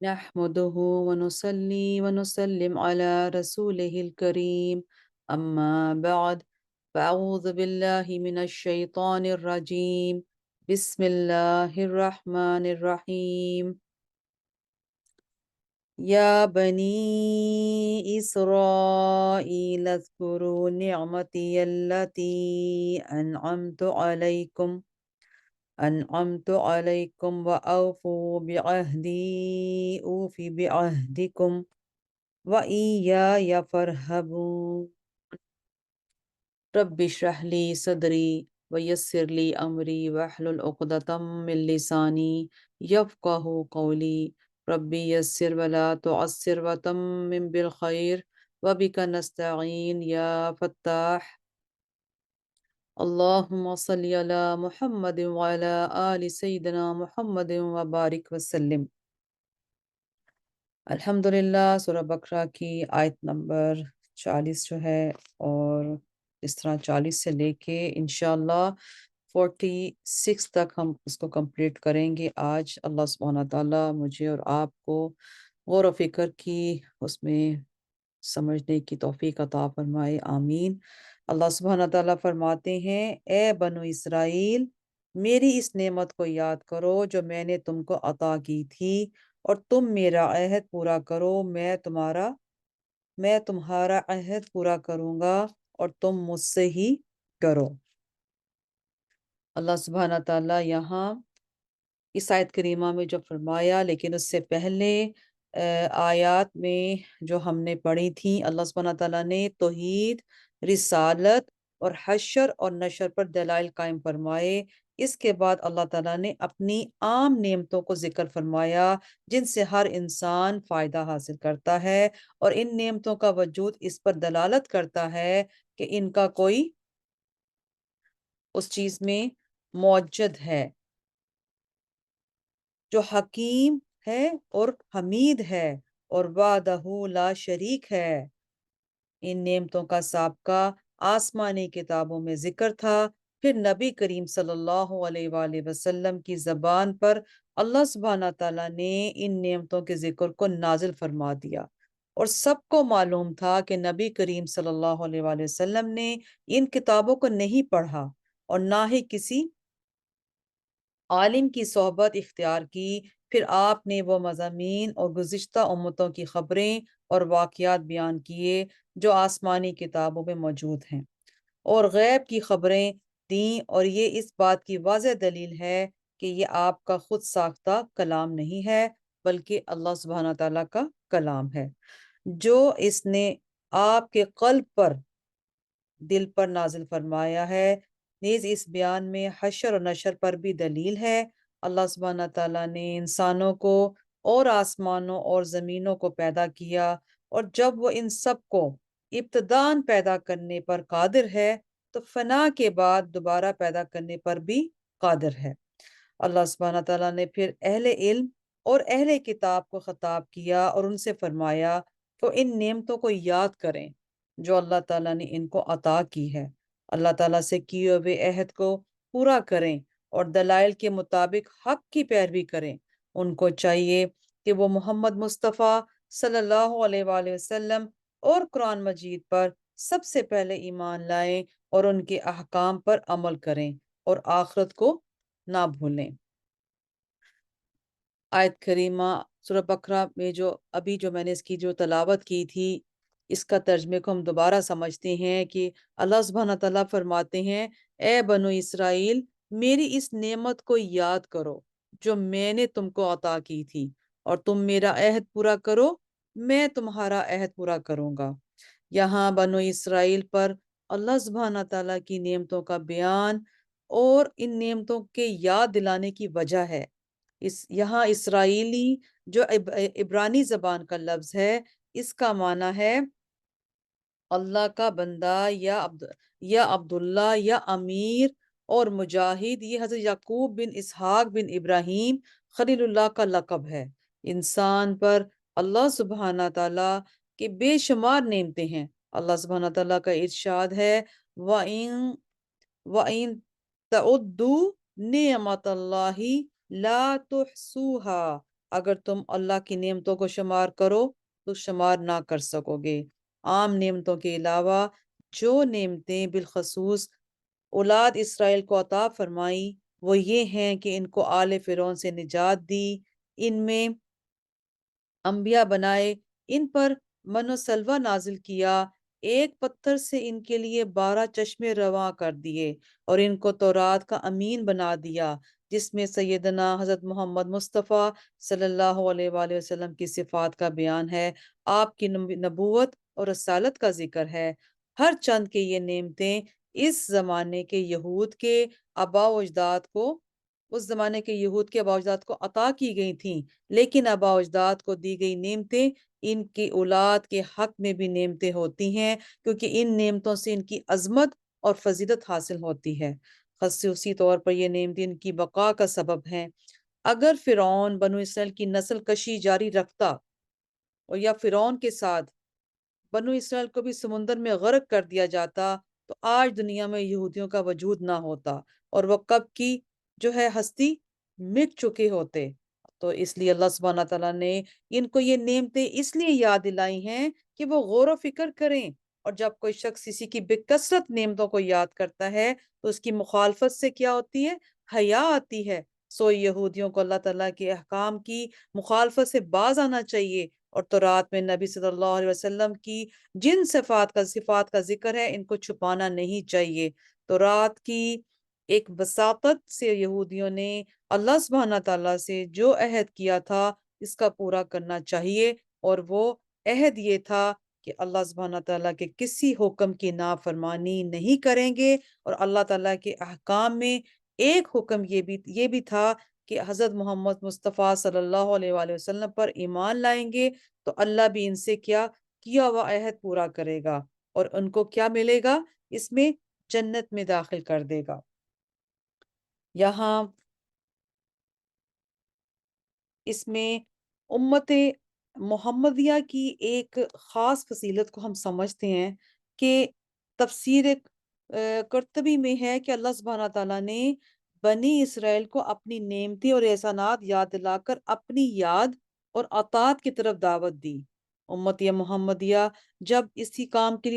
نحمده ونصلي ونسلم على رسوله الكريم أما بعد فأعوذ بالله من الشيطان الرجيم بسم الله الرحمن الرحيم يا بني إسرائيل اذكروا نعمتي التي أنعمت عليكم وأوفوا بعهدي أوف بعهدكم وإياي فارهبون رب اشرح لي صدري ويسر لي أمري واحلل عقدة من لساني يفقه قولي ربي يسر ولا تعسر وتمم بالخير وبك نستعين يا فتاح اللهم صل على محمد وعلى آل سيدنا محمد وبارك وسلم الحمدللہ سورہ بقرہ کی آیت نمبر 40 جو ہے، اور اس طرح 40 سے لے کے انشاءاللہ 46 تک ہم اس کو کمپلیٹ کریں گے آج۔ اللہ سبحانہ تعالیٰ مجھے اور آپ کو غور و فکر کی، اس میں سمجھنے کی توفیق عطا فرمائے، آمین۔ اللہ سبحانہ تعالیٰ فرماتے ہیں، اے بنو اسرائیل، میری اس نعمت کو یاد کرو جو میں نے تم کو عطا کی تھی، اور تم میرا عہد پورا کرو، میں تمہارا عہد پورا کروں گا اور تم مجھ سے ہی کرو۔ اللہ سبحانہ تعالیٰ یہاں اس آیت کریمہ میں جو فرمایا، لیکن اس سے پہلے آیات میں جو ہم نے پڑھی تھی، اللہ سبحانہ تعالیٰ نے توحید، رسالت اور حشر اور نشر پر دلائل قائم فرمائے۔ اس کے بعد اللہ تعالیٰ نے اپنی عام نعمتوں کو ذکر فرمایا جن سے ہر انسان فائدہ حاصل کرتا ہے، اور ان نعمتوں کا وجود اس پر دلالت کرتا ہے کہ ان کا کوئی اس چیز میں موجد ہے جو حکیم ہے اور حمید ہے اور وحدہ لا شریک ہے۔ ان نعمتوں کا سابقہ آسمانی کتابوں میں ذکر تھا، پھر نبی کریم صلی اللہ علیہ وآلہ وسلم کی زبان پر اللہ سبحانہ تعالیٰ نے ان نعمتوں کے ذکر کو نازل فرما دیا، اور سب کو معلوم تھا کہ نبی کریم صلی اللہ علیہ وآلہ وسلم نے ان کتابوں کو نہیں پڑھا اور نہ ہی کسی عالم کی صحبت اختیار کی۔ پھر آپ نے وہ مضامین اور گزشتہ امتوں کی خبریں اور واقعات بیان کیے جو آسمانی کتابوں میں موجود ہیں، اور غیب کی خبریں دیں، اور یہ اس بات کی واضح دلیل ہے کہ یہ آپ کا خود ساختہ کلام نہیں ہے بلکہ اللہ سبحانہ تعالیٰ کا کلام ہے جو اس نے آپ کے قلب پر، دل پر نازل فرمایا ہے۔ نیز اس بیان میں حشر و نشر پر بھی دلیل ہے۔ اللہ سبحانہ تعالیٰ نے انسانوں کو اور آسمانوں اور زمینوں کو پیدا کیا، اور جب وہ ان سب کو ابتداً پیدا کرنے پر قادر ہے تو فنا کے بعد دوبارہ پیدا کرنے پر بھی قادر ہے۔ اللہ سبحانہ تعالیٰ نے پھر اہل علم اور اہل کتاب کو خطاب کیا اور ان سے فرمایا کہ ان نعمتوں کو یاد کریں جو اللہ تعالیٰ نے ان کو عطا کی ہے، اللہ تعالیٰ سے کیے ہوئے عہد کو پورا کریں اور دلائل کے مطابق حق کی پیروی کریں۔ ان کو چاہیے کہ وہ محمد مصطفیٰ صلی اللہ علیہ وآلہ وسلم اور قرآن مجید پر سب سے پہلے ایمان لائیں اور ان کے احکام پر عمل کریں اور آخرت کو نہ بھولیں۔ آیت کریمہ سورہ بقرہ میں جو میں نے اس کی جو تلاوت کی تھی، اس کا ترجمے کو ہم دوبارہ سمجھتے ہیں کہ اللہ سبحانہ تعالیٰ فرماتے ہیں، اے بنو اسرائیل، میری اس نعمت کو یاد کرو جو میں نے تم کو عطا کی تھی، اور تم میرا عہد پورا کرو، میں تمہارا عہد پورا کروں گا۔ یہاں بنو اسرائیل پر اللہ سبحانہ تعالیٰ کی نعمتوں کا بیان اور ان نعمتوں کے یاد دلانے کی وجہ ہے۔ یہاں اسرائیلی جو عبرانی زبان کا لفظ ہے، اس کا معنی ہے اللہ کا بندہ یا عبداللہ یا امیر اور مجاہد۔ یہ حضرت یعقوب بن اسحاق بن ابراہیم خلیل اللہ کا لقب ہے۔ انسان پر اللہ سبحانہ تعالیٰ کے بے شمار نعمتیں ہیں۔ اللہ سبحانہ تعالیٰ کا ارشاد ہے، وَإِن تَعُدُّوا نِعْمَتَ اللَّهِ لَا تُحْصُوهَا اگر تم اللہ کی نعمتوں کو شمار کرو تو شمار نہ کر سکو گے۔ عام نعمتوں کے علاوہ جو نعمتیں بالخصوص اولاد اسرائیل کو عطا فرمائی وہ یہ ہیں کہ ان کو آل فرعون سے نجات دی، ان میں انبیاء بنائے، ان پر من و سلوہ نازل کیا، ایک پتھر سے ان کے لیے 12 چشمے رواں کر دیے، اور ان کو تورات کا امین بنا دیا جس میں سیدنا حضرت محمد مصطفیٰ صلی اللہ علیہ وآلہ وسلم کی صفات کا بیان ہے، آپ کی نبوت اور رسالت کا ذکر ہے۔ ہر چند کے یہ نعمتیں اس زمانے کے یہود کے آباء و اجداد کو اس زمانے کے یہود کے آباء و اجداد کو عطا کی گئی تھیں، لیکن آباء و اجداد کو دی گئی نعمتیں ان کی اولاد کے حق میں بھی نعمتیں ہوتی ہیں، کیونکہ ان نعمتوں سے ان کی عظمت اور فضیلت حاصل ہوتی ہے۔ خصوصی طور پر یہ نعمتیں ان کی بقا کا سبب ہیں۔ اگر فرعون بنو اسرائیل کی نسل کشی جاری رکھتا اور یا فرعون کے ساتھ بنو اسرائیل کو بھی سمندر میں غرق کر دیا جاتا تو آج دنیا میں یہودیوں کا وجود نہ ہوتا اور وہ کب کی جو ہے ہستی مٹ چکے ہوتے۔ تو اس لیے اللہ سبحانہ تعالیٰ نے ان کو یہ نعمتیں اس لیے یاد دلائی ہیں کہ وہ غور و فکر کریں، اور جب کوئی شخص اسی کی بے کثرت نعمتوں کو یاد کرتا ہے تو اس کی مخالفت سے کیا ہوتی ہے؟ حیا آتی ہے۔ سو یہودیوں کو اللہ تعالیٰ کے احکام کی مخالفت سے باز آنا چاہیے، اور تورات میں نبی صلی اللہ علیہ وسلم کی جن صفات کا ذکر ہے ان کو چھپانا نہیں چاہیے۔ تورات کی ایک بساطت سے یہودیوں نے اللہ سبحانہ تعالیٰ سے جو عہد کیا تھا اس کا پورا کرنا چاہیے، اور وہ عہد یہ تھا کہ اللہ سبحانہ تعالیٰ کے کسی حکم کی نافرمانی نہیں کریں گے، اور اللہ تعالیٰ کے احکام میں ایک حکم یہ بھی تھا کہ حضرت محمد مصطفیٰ صلی اللہ علیہ وآلہ وسلم پر ایمان لائیں گے تو اللہ بھی ان سے کیا ہوا عہد پورا کرے گا، اور ان کو کیا ملے گا؟ اس میں جنت میں داخل کر دے گا۔ یہاں اس میں امت محمدیہ کی ایک خاص فضیلت کو ہم سمجھتے ہیں کہ تفسیر قرطبی میں ہے کہ اللہ سبحانہ تعالیٰ نے بنی اسرائیل کو اپنی نعمتیں اور احسانات یاد دلا کر اپنی یاد اور اطاعت کی طرف دعوت دی۔ امتی محمدیہ جب اسی کام کے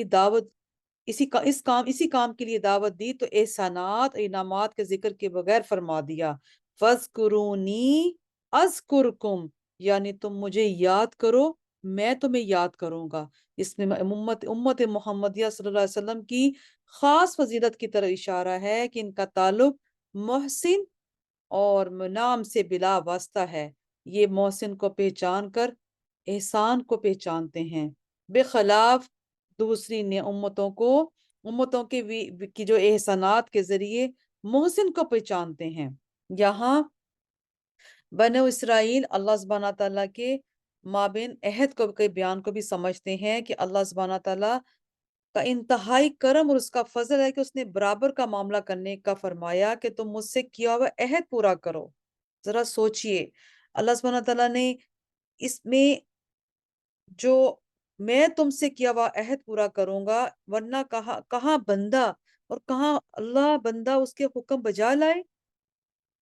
لیے دعوت دی تو احسانات اور انعامات کے ذکر کے بغیر فرما دیا فَاذْكُرُونِي اذکرکم، یعنی تم مجھے یاد کرو میں تمہیں یاد کروں گا۔ اس میں امت محمدیہ صلی اللہ علیہ وسلم کی خاص فضیلت کی طرح اشارہ ہے کہ ان کا تعلق محسن اور منعم سے بلا واسطہ ہے۔ یہ محسن کو پہچان کر احسان کو پہچانتے ہیں، بخلاف دوسری امتوں کی جو احسانات کے ذریعے محسن کو پہچانتے ہیں۔ یہاں بنو اسرائیل اللہ سبحانہ تعالیٰ کے مابین عہد کے بیان کو بھی سمجھتے ہیں کہ اللہ سبحانہ تعالیٰ کا انتہائی کرم اور اس کا فضل ہے کہ اس نے برابر کا معاملہ کرنے کا فرمایا کہ تم مجھ سے کیا ہوا عہد پورا کرو۔ ذرا سوچئے، اللہ سبحانہ تعالیٰ نے اس میں جو میں تم سے کیا ہوا عہد پورا کروں گا، ورنہ کہاں بندہ اور کہاں اللہ بندہ اس کے حکم بجا لائے،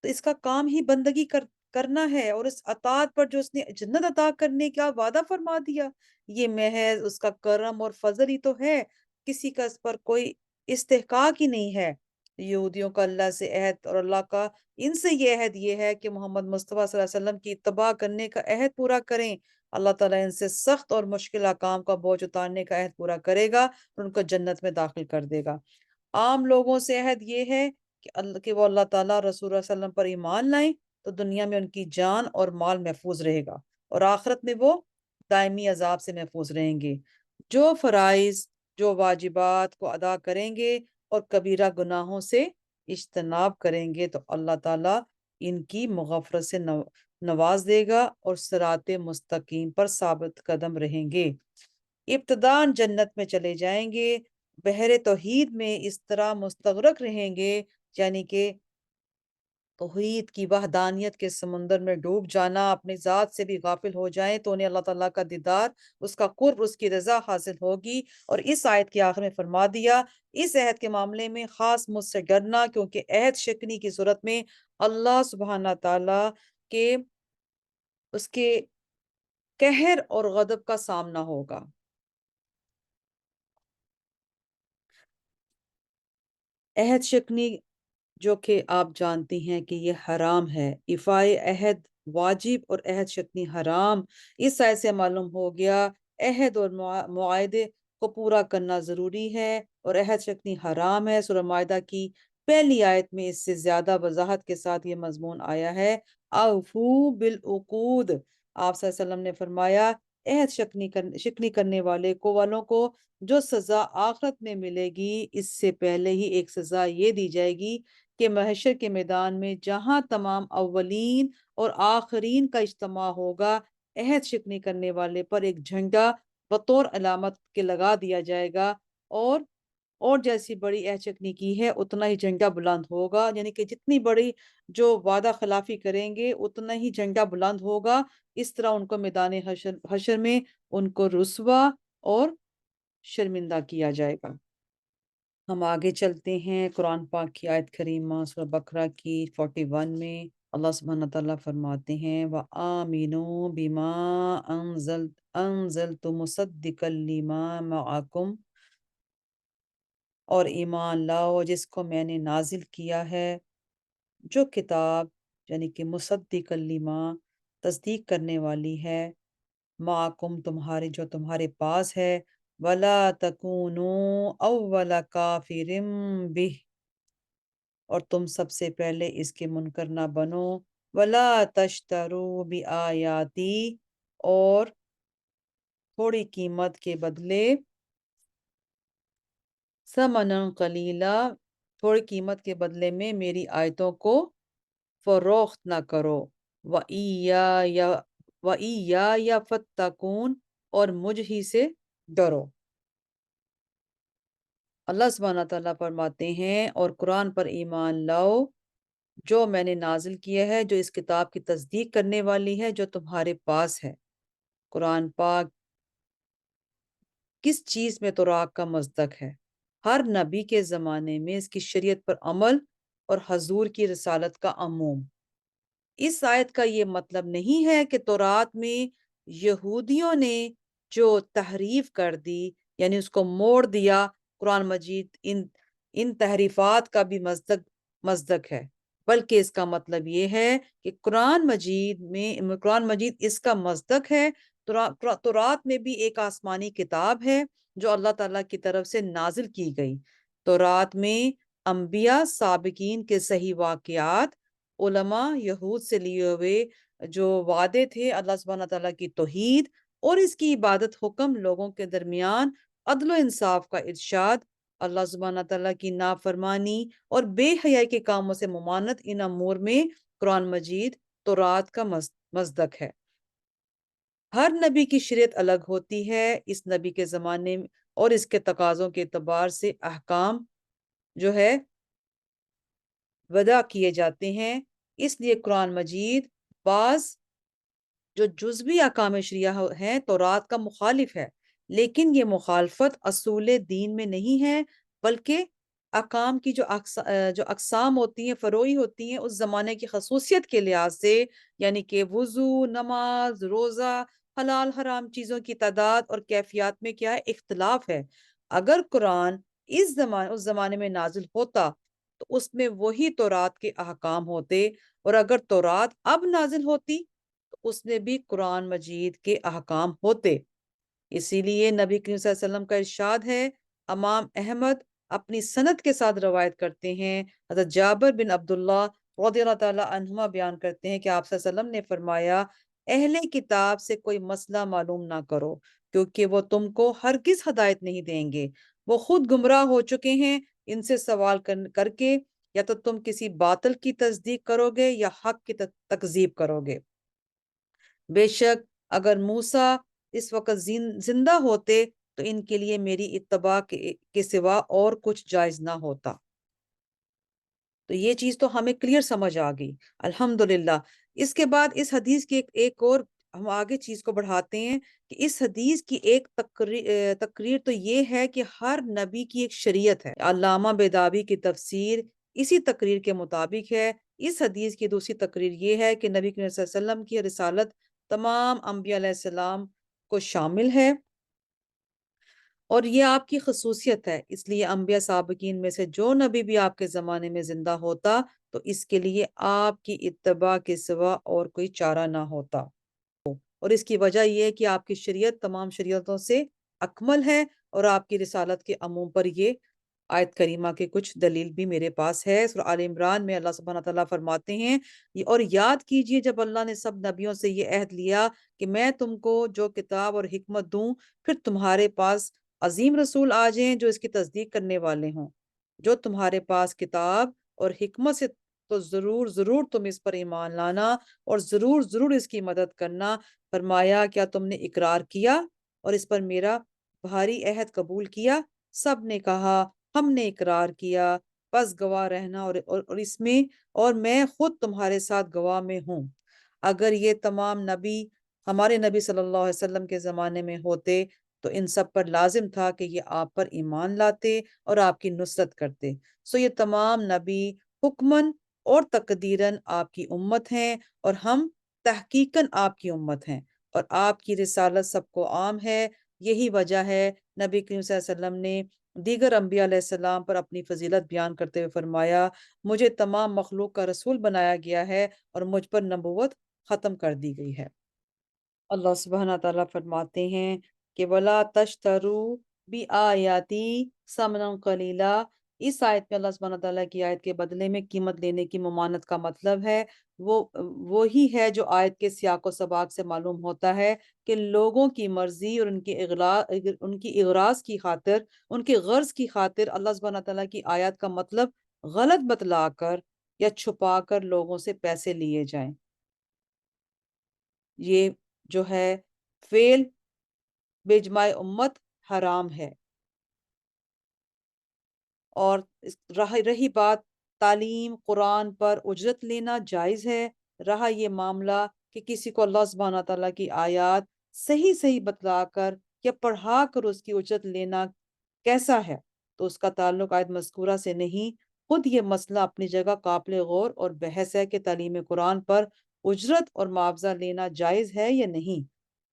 تو اس کا کام ہی بندگی کرنا ہے، اور اس اطاعت پر جو اس نے جنت عطا کرنے کا وعدہ فرما دیا، یہ محض اس کا کرم اور فضل ہی تو ہے، کسی کا اس پر کوئی استحقاق ہی نہیں ہے۔ یہودیوں کا اللہ سے عہد اور اللہ کا ان سے یہ عہد یہ ہے کہ محمد مصطفیٰ صلی اللہ علیہ وسلم کی اتباع کرنے کا عہد پورا کریں۔ اللہ تعالیٰ ان سے سخت اور مشکل احکام کا بوجھ اتارنے کا عہد پورا کرے گا اور ان کو جنت میں داخل کر دے گا۔ عام لوگوں سے عہد یہ ہے کہ وہ اللہ تعالیٰ رسول اللہ صلی اللہ علیہ وسلم پر ایمان لائیں تو دنیا میں ان کی جان اور مال محفوظ رہے گا، اور آخرت میں وہ دائمی عذاب سے محفوظ رہیں گے۔ جو فرائض جو واجبات کو ادا کریں گے اور کبیرہ گناہوں سے اجتناب کریں گے تو اللہ تعالیٰ ان کی مغفرت سے نواز دے گا اور صراط مستقیم پر ثابت قدم رہیں گے۔ ابتداً جنت میں چلے جائیں گے، بحر توحید میں اس طرح مستغرق رہیں گے، یعنی کہ توحید کی وحدانیت کے سمندر میں ڈوب جانا، اپنی ذات سے بھی غافل ہو جائیں تو انہیں اللہ تعالیٰ کا دیدار، اس کا قرب، اس کی رضا حاصل ہوگی۔ اور اس آیت کے آخر میں فرما دیا اس عہد کے معاملے میں خاص مجھ سے ڈرنا، کیونکہ عہد شکنی کی صورت میں اللہ سبحانہ تعالیٰ کے اس کے قہر اور غضب کا سامنا ہوگا۔ عہد شکنی، جو کہ آپ جانتی ہیں کہ یہ حرام ہے، ایفائے عہد واجب اور عہد شکنی حرام۔ اس آیت سے معلوم ہو گیا عہد اور معاہدے کو پورا کرنا ضروری ہے اور عہد شکنی حرام ہے۔ سورہ معاہدہ کی پہلی آیت میں اس سے زیادہ وضاحت کے ساتھ یہ مضمون آیا ہے، اوفو بالعقود۔ آپ صلی اللہ علیہ وسلم نے فرمایا عہد شکنی کرنے والوں کو جو سزا آخرت میں ملے گی، اس سے پہلے ہی ایک سزا یہ دی جائے گی کہ محشر کے میدان میں جہاں تمام اولین اور آخرین کا اجتماع ہوگا، عہد شکنی کرنے والے پر ایک جھنڈا بطور علامت کے لگا دیا جائے گا، اور جیسی بڑی عہد شکنی کی ہے اتنا ہی جھنڈا بلند ہوگا، یعنی کہ جتنی بڑی جو وعدہ خلافی کریں گے اتنا ہی جھنڈا بلند ہوگا۔ اس طرح ان کو میدان حشر میں ان کو رسوا اور شرمندہ کیا جائے گا۔ ہم آگے چلتے ہیں قرآن پاک کی آیت کریمہ سورہ بقرہ کی 41 میں۔ اللہ سبحانہ تعالیٰ فرماتے ہیں وَآمِنُوا بِمَا أَنزَلْتُ مُصَدِّقًا لِمَا مَعَكُمْ، اور ایمان لاؤ جس کو میں نے نازل کیا ہے، جو کتاب یعنی کہ مصدق لما تصدیق کرنے والی ہے، معکم جو تمہارے پاس ہے، ولا تکونوا اول کافر بہ، اور تم سب سے پہلے اس کے منکر نہ بنو، ولا تشتروا بآیاتی، اور تھوڑی قیمت کے بدلے ثمنا قلیلا، تھوڑی قیمت کے بدلے میں میری آیتوں کو فروخت نہ کرو، وَإِيَّايَ فَاتَّقُونِ، اور مجھ ہی سے ڈرو۔ اللہ سبحانہ تعالیٰ فرماتے ہیں اور قرآن پر ایمان لاؤ جو میں نے نازل کیا ہے، جو اس کتاب کی تصدیق کرنے والی ہے جو تمہارے پاس ہے۔ قرآن پاک کس چیز میں تورات کا مصداق ہے؟ ہر نبی کے زمانے میں اس کی شریعت پر عمل اور حضور کی رسالت کا عموم۔ اس آیت کا یہ مطلب نہیں ہے کہ تورات میں یہودیوں نے جو تحریف کر دی، یعنی اس کو موڑ دیا، قرآن مجید ان تحریفات کا بھی مصداق ہے، بلکہ اس کا مطلب یہ ہے کہ قرآن مجید اس کا مصداق ہے۔ تورات میں بھی ایک آسمانی کتاب ہے جو اللہ تعالیٰ کی طرف سے نازل کی گئی۔ تورات میں انبیاء سابقین کے صحیح واقعات، علماء یہود سے لیے ہوئے جو وعدے تھے، اللہ سبحانہ تعالیٰ کی توحید اور اس کی عبادت، حکم، لوگوں کے درمیان عدل و انصاف کا ارشاد، اللہ سبحانہ تعالیٰ کی نافرمانی اور بے حیائی کے کاموں سے ممانعت، ان امور میں قرآن مجید تورات کا مصداق ہے۔ ہر نبی کی شریعت الگ ہوتی ہے، اس نبی کے زمانے اور اس کے تقاضوں کے اعتبار سے احکام جو ہے وضع کیے جاتے ہیں۔ اس لیے قرآن مجید بعض جو جزوی احکام شرعیہ ہیں تورات کا مخالف ہے، لیکن یہ مخالفت اصول دین میں نہیں ہے، بلکہ احکام کی جو اقسام ہوتی ہیں، فروعی ہوتی ہیں، اس زمانے کی خصوصیت کے لحاظ سے، یعنی کہ وضو، نماز، روزہ، حلال حرام چیزوں کی تعداد اور کیفیات میں کیا ہے، اختلاف ہے۔ اگر قرآن اس زمانے میں نازل ہوتا تو اس میں وہی تورات کے احکام ہوتے، اور اگر تورات اب نازل ہوتی تو اس میں بھی قرآن مجید کے احکام ہوتے۔ اسی لیے نبی کریم صلی اللہ علیہ وسلم کا ارشاد ہے، امام احمد اپنی سند کے ساتھ روایت کرتے ہیں، حضرت جابر بن عبداللہ رضی اللہ تعالیٰ عنہما بیان کرتے ہیں کہ آپ صلی اللہ علیہ وسلم نے فرمایا، اہل کتاب سے کوئی مسئلہ معلوم نہ کرو، کیونکہ وہ تم کو ہرگز ہدایت نہیں دیں گے، وہ خود گمراہ ہو چکے ہیں۔ ان سے سوال کر کے یا تو تم کسی باطل کی تصدیق کرو گے یا حق کی تکذیب کرو گے۔ بے شک اگر موسیٰ اس وقت زندہ ہوتے تو ان کے لیے میری اتباع کے سوا اور کچھ جائز نہ ہوتا۔ تو یہ چیز تو ہمیں کلیئر سمجھ آ گئی، الحمدللہ۔ اس کے بعد اس حدیث کی ایک اور ہم آگے چیز کو بڑھاتے ہیں کہ اس حدیث کی ایک تقریر تو یہ ہے کہ ہر نبی کی ایک شریعت ہے۔ علامہ بیداوی کی تفسیر اسی تقریر کے مطابق ہے۔ اس حدیث کی دوسری تقریر یہ ہے کہ نبی کریم صلی اللہ علیہ وسلم کی رسالت تمام انبیاء علیہ السلام کو شامل ہے، اور یہ آپ کی خصوصیت ہے۔ اس لیے انبیاء سابقین میں سے جو نبی بھی آپ کے زمانے میں زندہ ہوتا تو اس کے لیے آپ کی اتباع کے سوا اور کوئی چارہ نہ ہوتا، اور اس کی وجہ یہ ہے کہ آپ کی شریعت تمام شریعتوں سے اکمل ہے، اور آپ کی رسالت کے عموم پر یہ آیت کریمہ کے کچھ دلیل بھی میرے پاس ہے۔ سورہ آل عمران میں اللہ سبحانہ تعالیٰ فرماتے ہیں، اور یاد کیجئے جب اللہ نے سب نبیوں سے یہ عہد لیا کہ میں تم کو جو کتاب اور حکمت دوں، پھر تمہارے پاس عظیم رسول آ جائیں جو اس کی تصدیق کرنے والے ہوں، جو تمہارے پاس کتاب اور حکمت سے، تو ضرور ضرور تم اس پر ایمان لانا اور ضرور ضرور اس کی مدد کرنا۔ فرمایا کیا تم نے اقرار کیا اور اس پر میرا بھاری عہد قبول کیا؟ سب نے کہا ہم نے اقرار کیا، بس گواہ رہنا، اور اس میں، اور میں خود تمہارے ساتھ گواہ میں ہوں۔ اگر یہ تمام نبی ہمارے نبی صلی اللہ علیہ وسلم کے زمانے میں ہوتے تو ان سب پر لازم تھا کہ یہ آپ پر ایمان لاتے اور آپ کی نصرت کرتے۔ سو یہ تمام نبی حکمن اور تقدیرن آپ کی امت ہیں، اور ہم تحقیقاً آپ کی امت ہیں، اور آپ کی رسالت سب کو عام ہے۔ یہی وجہ ہے نبی کریم صلی اللہ علیہ وسلم نے دیگر انبیاء علیہ السلام پر اپنی فضیلت بیان کرتے ہوئے فرمایا، مجھے تمام مخلوق کا رسول بنایا گیا ہے اور مجھ پر نبوت ختم کر دی گئی ہے۔ اللہ سبحانہ تعالیٰ فرماتے ہیں کہ وَلَا تَشْتَرُوا بِآيَاتِي ثَمَنًا قَلِيلًا۔ اس آیت میں اللہ سبحانہ تعالیٰ کی آیت کے بدلے میں قیمت لینے کی ممانعت کا مطلب ہے وہی ہے جو آیت کے سیاق و سباق سے معلوم ہوتا ہے کہ لوگوں کی مرضی اور ان کی اغراض کی خاطر، ان کی غرض کی خاطر اللہ سبحانہ تعالیٰ کی آیات کا مطلب غلط بتلا کر یا چھپا کر لوگوں سے پیسے لیے جائیں۔ یہ جو ہے فعل بِاجماع امت حرام ہے۔ اور رہی بات تعلیم قرآن پر اجرت لینا جائز ہے، رہا یہ معاملہ کہ کسی کو اللہ سبحانہ تعالیٰ کی آیات صحیح صحیح بتلا کر یا پڑھا کر اس کی اجرت لینا کیسا ہے، تو اس کا تعلق آیت مذکورہ سے نہیں۔ خود یہ مسئلہ اپنی جگہ قابل غور اور بحث ہے کہ تعلیم قرآن پر اجرت اور معاوضہ لینا جائز ہے یا نہیں۔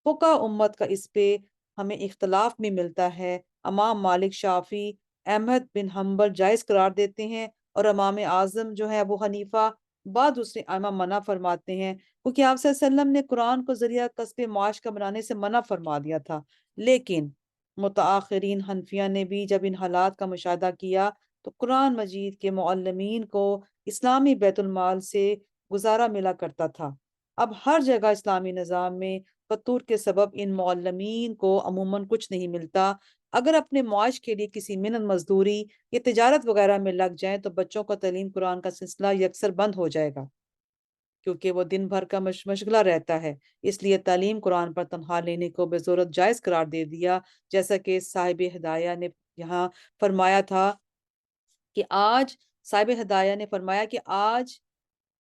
فقہ امت کا اس پہ ہمیں اختلاف بھی ملتا ہے۔ امام مالک، شافی، احمد بن حنبل جائز قرار دیتے ہیں، اور امام اعظم جو ہے ابو حنیفہ، بعض دوسرے ائمہ منع فرماتے ہیں، کیونکہ آپ صلی اللہ علیہ وسلم نے قرآن کو ذریعہ کسب معاش کا بنانے سے منع فرما دیا تھا۔ لیکن متآخرین حنفیہ نے بھی جب ان حالات کا مشاہدہ کیا تو قرآن مجید کے معلمین کو اسلامی بیت المال سے گزارا ملا کرتا تھا۔ اب ہر جگہ اسلامی نظام میں فطور کے سبب ان معلمین کو عموماً کچھ نہیں ملتا۔ اگر اپنے معاش کے لیے کسی محنت مزدوری یا تجارت وغیرہ میں لگ جائیں تو بچوں کا تعلیم قرآن کا سلسلہ یکسر بند ہو جائے گا، کیونکہ وہ دن بھر کا مشغلہ رہتا ہے۔ اس لیے تعلیم قرآن پر تنخواہ لینے کو بے ضرورت جائز قرار دے دیا، جیسا کہ صاحب ہدایہ نے یہاں فرمایا تھا کہ آج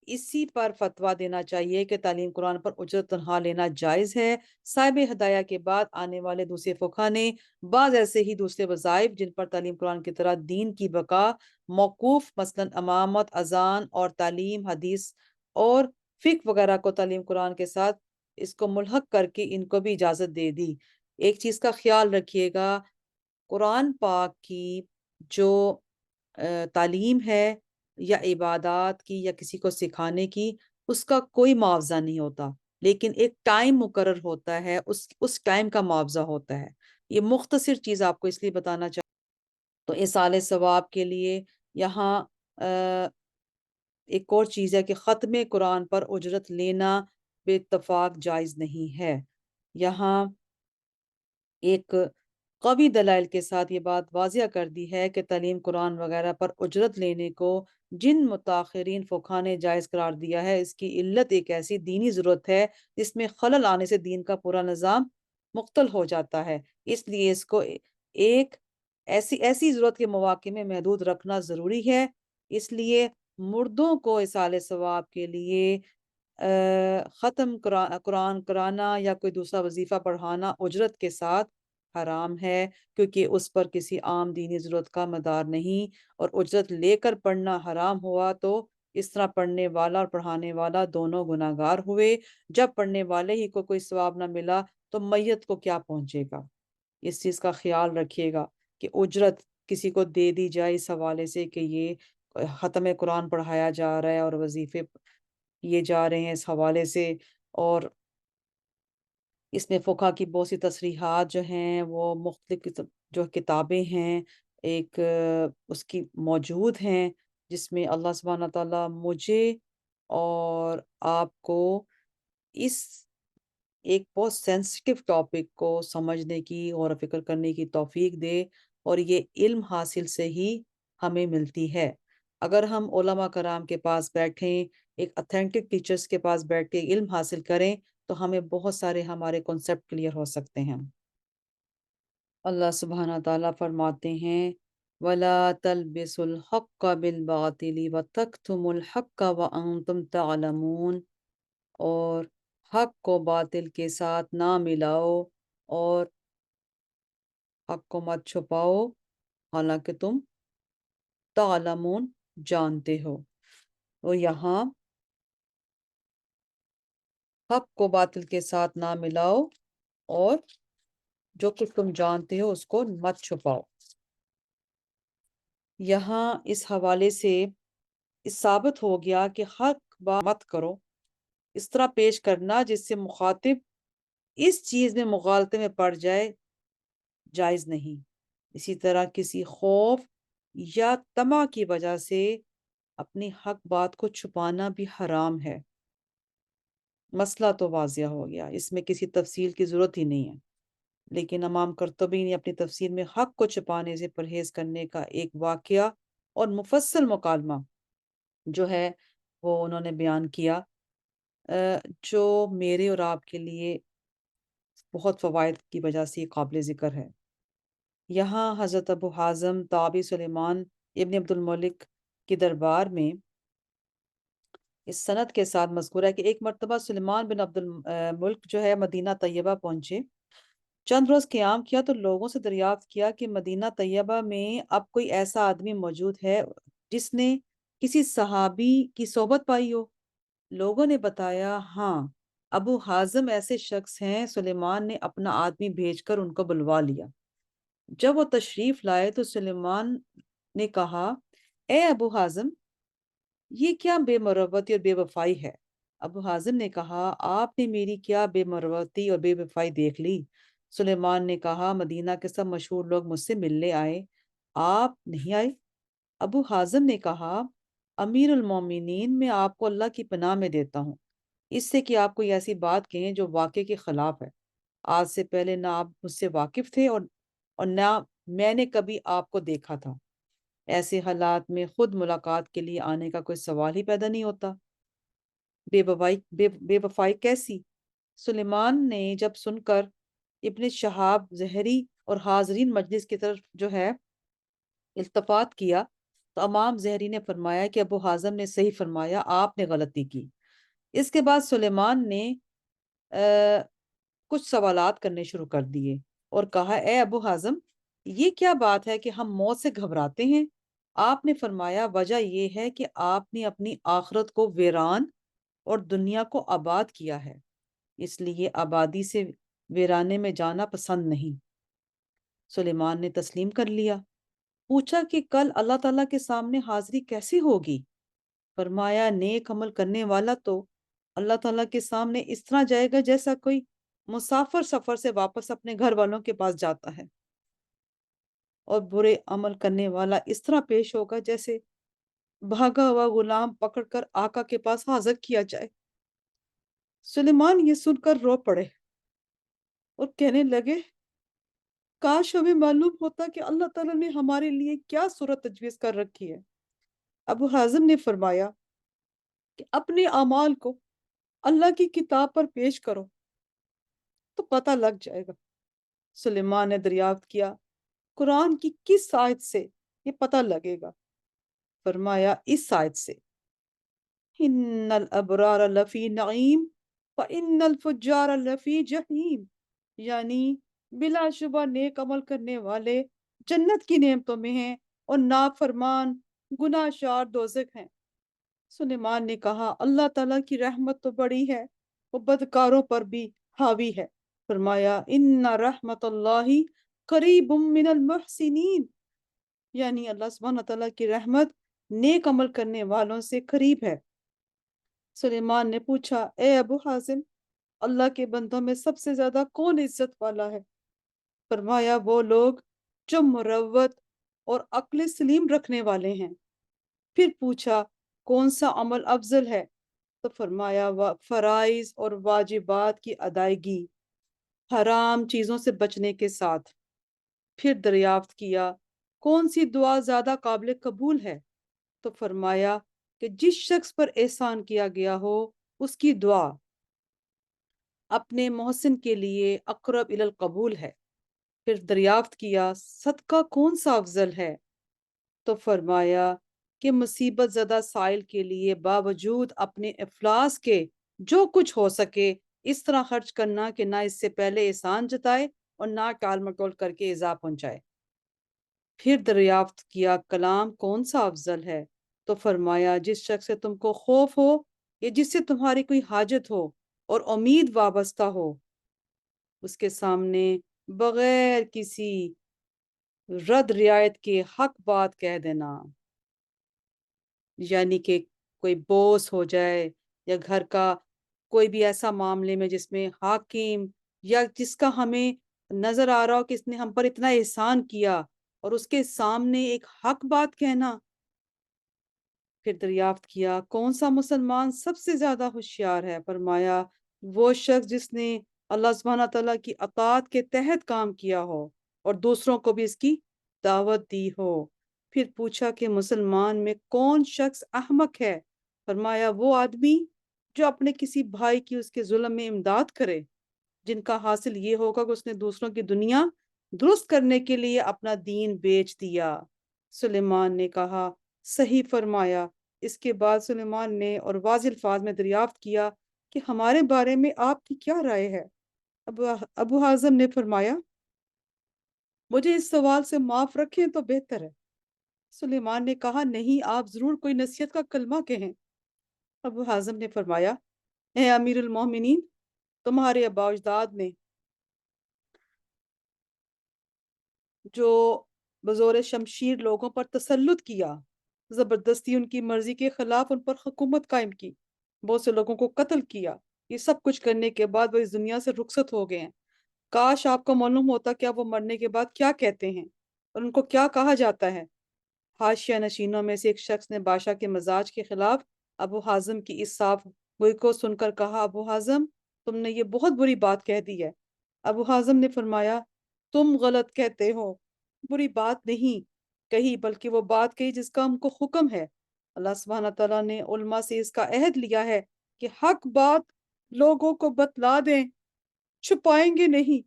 اسی پر فتویٰ دینا چاہیے کہ تعلیم قرآن پر اجرت تنخواہ لینا جائز ہے۔ صاحب ہدایہ کے بعد آنے والے دوسرے فقہ نے بعض ایسے ہی دوسرے وظائف جن پر تعلیم قرآن کی طرح دین کی بقا موقوف، مثلا امامت، اذان اور تعلیم حدیث اور فقہ وغیرہ کو تعلیم قرآن کے ساتھ اس کو ملحق کر کے ان کو بھی اجازت دے دی۔ ایک چیز کا خیال رکھیے گا، قرآن پاک کی جو تعلیم ہے یا عبادات کی یا کسی کو سکھانے کی، اس کا کوئی معاوضہ نہیں ہوتا، لیکن ایک ٹائم مقرر ہوتا ہے، اس ٹائم کا معاوضہ ہوتا ہے۔ یہ مختصر چیز آپ کو اس لیے بتانا چاہتا تو ایصال ثواب کے لیے یہاں ایک اور چیز ہے کہ ختم قرآن پر اجرت لینا بے اتفاق جائز نہیں ہے۔ یہاں ایک قوی دلائل کے ساتھ یہ بات واضح کر دی ہے کہ تعلیم قرآن وغیرہ پر اجرت لینے کو جن متاخرین فقہ نے جائز قرار دیا ہے، اس کی علت ایک ایسی دینی ضرورت ہے جس میں خلل آنے سے دین کا پورا نظام مختل ہو جاتا ہے۔ اس لیے اس کو ایک ایسی ضرورت کے مواقع میں محدود رکھنا ضروری ہے۔ اس لیے مردوں کو ایصال ثواب کے لیے ختم قرآن کرانا یا کوئی دوسرا وظیفہ پڑھانا اجرت کے ساتھ حرام ہے، کیونکہ اس پر کسی عام دینی ضرورت کا مدار نہیں، اور اجرت لے کر پڑھنا حرام ہوا تو اس طرح پڑھنے والا اور پڑھانے والا دونوں گناہگار ہوئے۔ جب پڑھنے والے ہی کو کوئی ثواب نہ ملا تو میت کو کیا پہنچے گا؟ اس چیز کا خیال رکھیے گا کہ اجرت کسی کو دے دی جائے اس حوالے سے کہ یہ ختم قرآن پڑھایا جا رہا ہے اور وظیفے کیے جا رہے ہیں اس حوالے سے۔ اور اس میں فقہ کی بہت سی تصریحات جو ہیں وہ مختلف جو کتابیں ہیں ایک اس کی موجود ہیں، جس میں اللہ سبحانہ تعالیٰ مجھے اور آپ کو اس ایک بہت سینسٹیو ٹاپک کو سمجھنے کی غور و فکر کرنے کی توفیق دے، اور یہ علم حاصل سے ہی ہمیں ملتی ہے۔ اگر ہم علماء کرام کے پاس بیٹھیں، ایک اتھینٹک ٹیچرز کے پاس بیٹھ کے علم حاصل کریں تو ہمیں بہت سارے ہمارے کنسپٹ کلیئر ہو سکتے ہیں۔ اللہ سبحانہ تعالیٰ فرماتے ہیں وَلَا تَلْبِسُوا الْحَقَّ بِالْبَاطِلِ وَتَكْتُمُوا الْحَقَّ وَأَنْتُمْ تَعْلَمُونَ، اور حق کو باطل کے ساتھ نہ ملاؤ اور حق کو مت چھپاؤ حالانکہ تم تعلمون جانتے ہو۔ تو یہاں حق کو باطل کے ساتھ نہ ملاؤ اور جو کچھ تم جانتے ہو اس کو مت چھپاؤ۔ یہاں اس حوالے سے اس ثابت ہو گیا کہ حق بات مت کرو، اس طرح پیش کرنا جس سے مخاطب اس چیز میں مغالطے میں پڑ جائے، جائز نہیں۔ اسی طرح کسی خوف یا طمع کی وجہ سے اپنی حق بات کو چھپانا بھی حرام ہے۔ مسئلہ تو واضح ہو گیا، اس میں کسی تفصیل کی ضرورت ہی نہیں ہے، لیکن امام قرطبی نے اپنی تفسیر میں حق کو چھپانے سے پرہیز کرنے کا ایک واقعہ اور مفصل مکالمہ جو ہے وہ انہوں نے بیان کیا، جو میرے اور آپ کے لیے بہت فوائد کی وجہ سے قابل ذکر ہے۔ یہاں حضرت ابو حازم تابعی سلیمان ابن عبد الملک کی دربار میں اس سند کے ساتھ مذکور ہے کہ ایک مرتبہ سلیمان بن عبد الملک جو ہے مدینہ طیبہ پہنچے، چند روز قیام کیا تو لوگوں سے دریافت کیا کہ مدینہ طیبہ میں اب کوئی ایسا آدمی موجود ہے جس نے کسی صحابی کی صحبت پائی ہو؟ لوگوں نے بتایا ہاں، ابو حازم ایسے شخص ہیں۔ سلیمان نے اپنا آدمی بھیج کر ان کو بلوا لیا۔ جب وہ تشریف لائے تو سلیمان نے کہا اے ابو حازم، یہ کیا بے مروتی اور بے وفائی ہے؟ ابو حازم نے کہا آپ نے میری کیا بے مروتی اور بے وفائی دیکھ لی؟ سلیمان نے کہا مدینہ کے سب مشہور لوگ مجھ سے ملنے آئے، آپ نہیں آئے؟ ابو حازم نے کہا امیر المومنین، میں آپ کو اللہ کی پناہ میں دیتا ہوں اس سے کہ آپ کوئی ایسی بات کہیں جو واقعے کے خلاف ہے۔ آج سے پہلے نہ آپ مجھ سے واقف تھے اور نہ میں نے کبھی آپ کو دیکھا تھا۔ ایسے حالات میں خود ملاقات کے لیے آنے کا کوئی سوال ہی پیدا نہیں ہوتا۔ بے وفائی کیسی؟ سلیمان نے جب سن کر ابن شہاب زہری اور حاضرین مجلس کی طرف جو ہے التفات کیا تو امام زہری نے فرمایا کہ ابو حازم نے صحیح فرمایا، آپ نے غلطی کی۔ اس کے بعد سلیمان نے کچھ سوالات کرنے شروع کر دیے اور کہا اے ابو حازم، یہ کیا بات ہے کہ ہم موت سے گھبراتے ہیں؟ آپ نے فرمایا وجہ یہ ہے کہ آپ نے اپنی آخرت کو ویران اور دنیا کو آباد کیا ہے، اس لیے آبادی سے ویرانے میں جانا پسند نہیں۔ سلیمان نے تسلیم کر لیا۔ پوچھا کہ کل اللہ تعالیٰ کے سامنے حاضری کیسی ہوگی؟ فرمایا نیک عمل کرنے والا تو اللہ تعالیٰ کے سامنے اس طرح جائے گا جیسا کوئی مسافر سفر سے واپس اپنے گھر والوں کے پاس جاتا ہے، اور برے عمل کرنے والا اس طرح پیش ہوگا جیسے بھاگا ہوا غلام پکڑ کر آقا کے پاس حاضر کیا جائے۔ سلیمان یہ سن کر رو پڑے اور کہنے لگے کاش ہمیں معلوم ہوتا کہ اللہ تعالیٰ نے ہمارے لیے کیا صورت تجویز کر رکھی ہے۔ ابو حازم نے فرمایا کہ اپنے اعمال کو اللہ کی کتاب پر پیش کرو تو پتہ لگ جائے گا۔ سلیمان نے دریافت کیا قرآن کی کس آیت سے یہ پتہ لگے گا؟ فرمایا اس آیت سے ان الابرار لفی نعیم وان الفجار لفی جحیم، یعنی بلا شبہ نیک عمل کرنے والے جنت کی نعمتوں میں ہیں اور نافرمان گناہ شار دوزخ ہیں۔ سلیمان نے کہا اللہ تعالیٰ کی رحمت تو بڑی ہے، وہ بدکاروں پر بھی حاوی ہے۔ فرمایا ان رحمت اللہ قریب من المحسنین، یعنی اللہ سبحانہ تعالیٰ کی رحمت نیک عمل کرنے والوں سے قریب ہے۔ سلیمان نے پوچھا اے ابو حازم، اللہ کے بندوں میں سب سے زیادہ کون عزت والا ہے؟ فرمایا وہ لوگ جو مروت اور عقل سلیم رکھنے والے ہیں۔ پھر پوچھا کون سا عمل افضل ہے؟ تو فرمایا فرائض اور واجبات کی ادائیگی حرام چیزوں سے بچنے کے ساتھ۔ پھر دریافت کیا کون سی دعا زیادہ قابل قبول ہے؟ تو فرمایا کہ جس شخص پر احسان کیا گیا ہو اس کی دعا اپنے محسن کے لیے اقرب الی القبول ہے۔ پھر دریافت کیا صدقہ کون سا افضل ہے؟ تو فرمایا کہ مصیبت زدہ سائل کے لیے باوجود اپنے افلاس کے جو کچھ ہو سکے اس طرح خرچ کرنا کہ نہ اس سے پہلے احسان جتائے اور نہ ٹال مٹول کر کے ایذا پہنچائے۔ پھر دریافت کیا کلام کون سا افضل ہے؟ تو فرمایا جس شخص سے تم کو خوف ہو یا جس سے تمہاری کوئی حاجت ہو اور امید وابستہ ہو، اس کے سامنے بغیر کسی رد رعایت کے حق بات کہہ دینا، یعنی کہ کوئی بوس ہو جائے یا گھر کا کوئی بھی ایسا معاملے میں جس میں حاکم یا جس کا ہمیں نظر آ رہا ہو کہ اس نے ہم پر اتنا احسان کیا اور اس کے سامنے ایک حق بات کہنا۔ پھر دریافت کیا کون سا مسلمان سب سے زیادہ ہوشیار ہے؟ فرمایا وہ شخص جس نے اللہ سبحانہ تعالیٰ کی اطاعت کے تحت کام کیا ہو اور دوسروں کو بھی اس کی دعوت دی ہو۔ پھر پوچھا کہ مسلمان میں کون شخص احمق ہے؟ فرمایا وہ آدمی جو اپنے کسی بھائی کی اس کے ظلم میں امداد کرے، جن کا حاصل یہ ہوگا کہ اس نے دوسروں کی دنیا درست کرنے کے لیے اپنا دین بیچ دیا۔ سلیمان نے کہا صحیح فرمایا۔ اس کے بعد سلیمان نے اور واضح الفاظ میں دریافت کیا کہ ہمارے بارے میں آپ کی کیا رائے ہے؟ ابو حازم نے فرمایا مجھے اس سوال سے معاف رکھیں تو بہتر ہے۔ سلیمان نے کہا نہیں، آپ ضرور کوئی نصیحت کا کلمہ کہیں۔ ابو حازم نے فرمایا اے امیر المومنین، تمہارے آباء و اجداد نے جو بزور شمشیر لوگوں پر تسلط کیا، زبردستی ان کی مرضی کے خلاف ان پر حکومت قائم کی، بہت سے لوگوں کو قتل کیا، یہ سب کچھ کرنے کے بعد وہ اس دنیا سے رخصت ہو گئے ہیں۔ کاش آپ کو معلوم ہوتا کہ وہ مرنے کے بعد کیا کہتے ہیں اور ان کو کیا کہا جاتا ہے۔ حاشیہ نشینوں میں سے ایک شخص نے بادشاہ کے مزاج کے خلاف ابو حازم کی اس صاف گوئی کو سن کر کہا ابو حازم تم نے یہ بہت بری بات کہہ دی ہے۔ ابو حازم نے فرمایا تم غلط کہتے ہو، بری بات نہیں کہی بلکہ وہ بات کہی جس کا ہم کو حکم ہے۔ اللہ سبحانہ تعالیٰ نے علماء سے اس کا عہد لیا ہے کہ حق بات لوگوں کو بتلا دیں، چھپائیں گے نہیں۔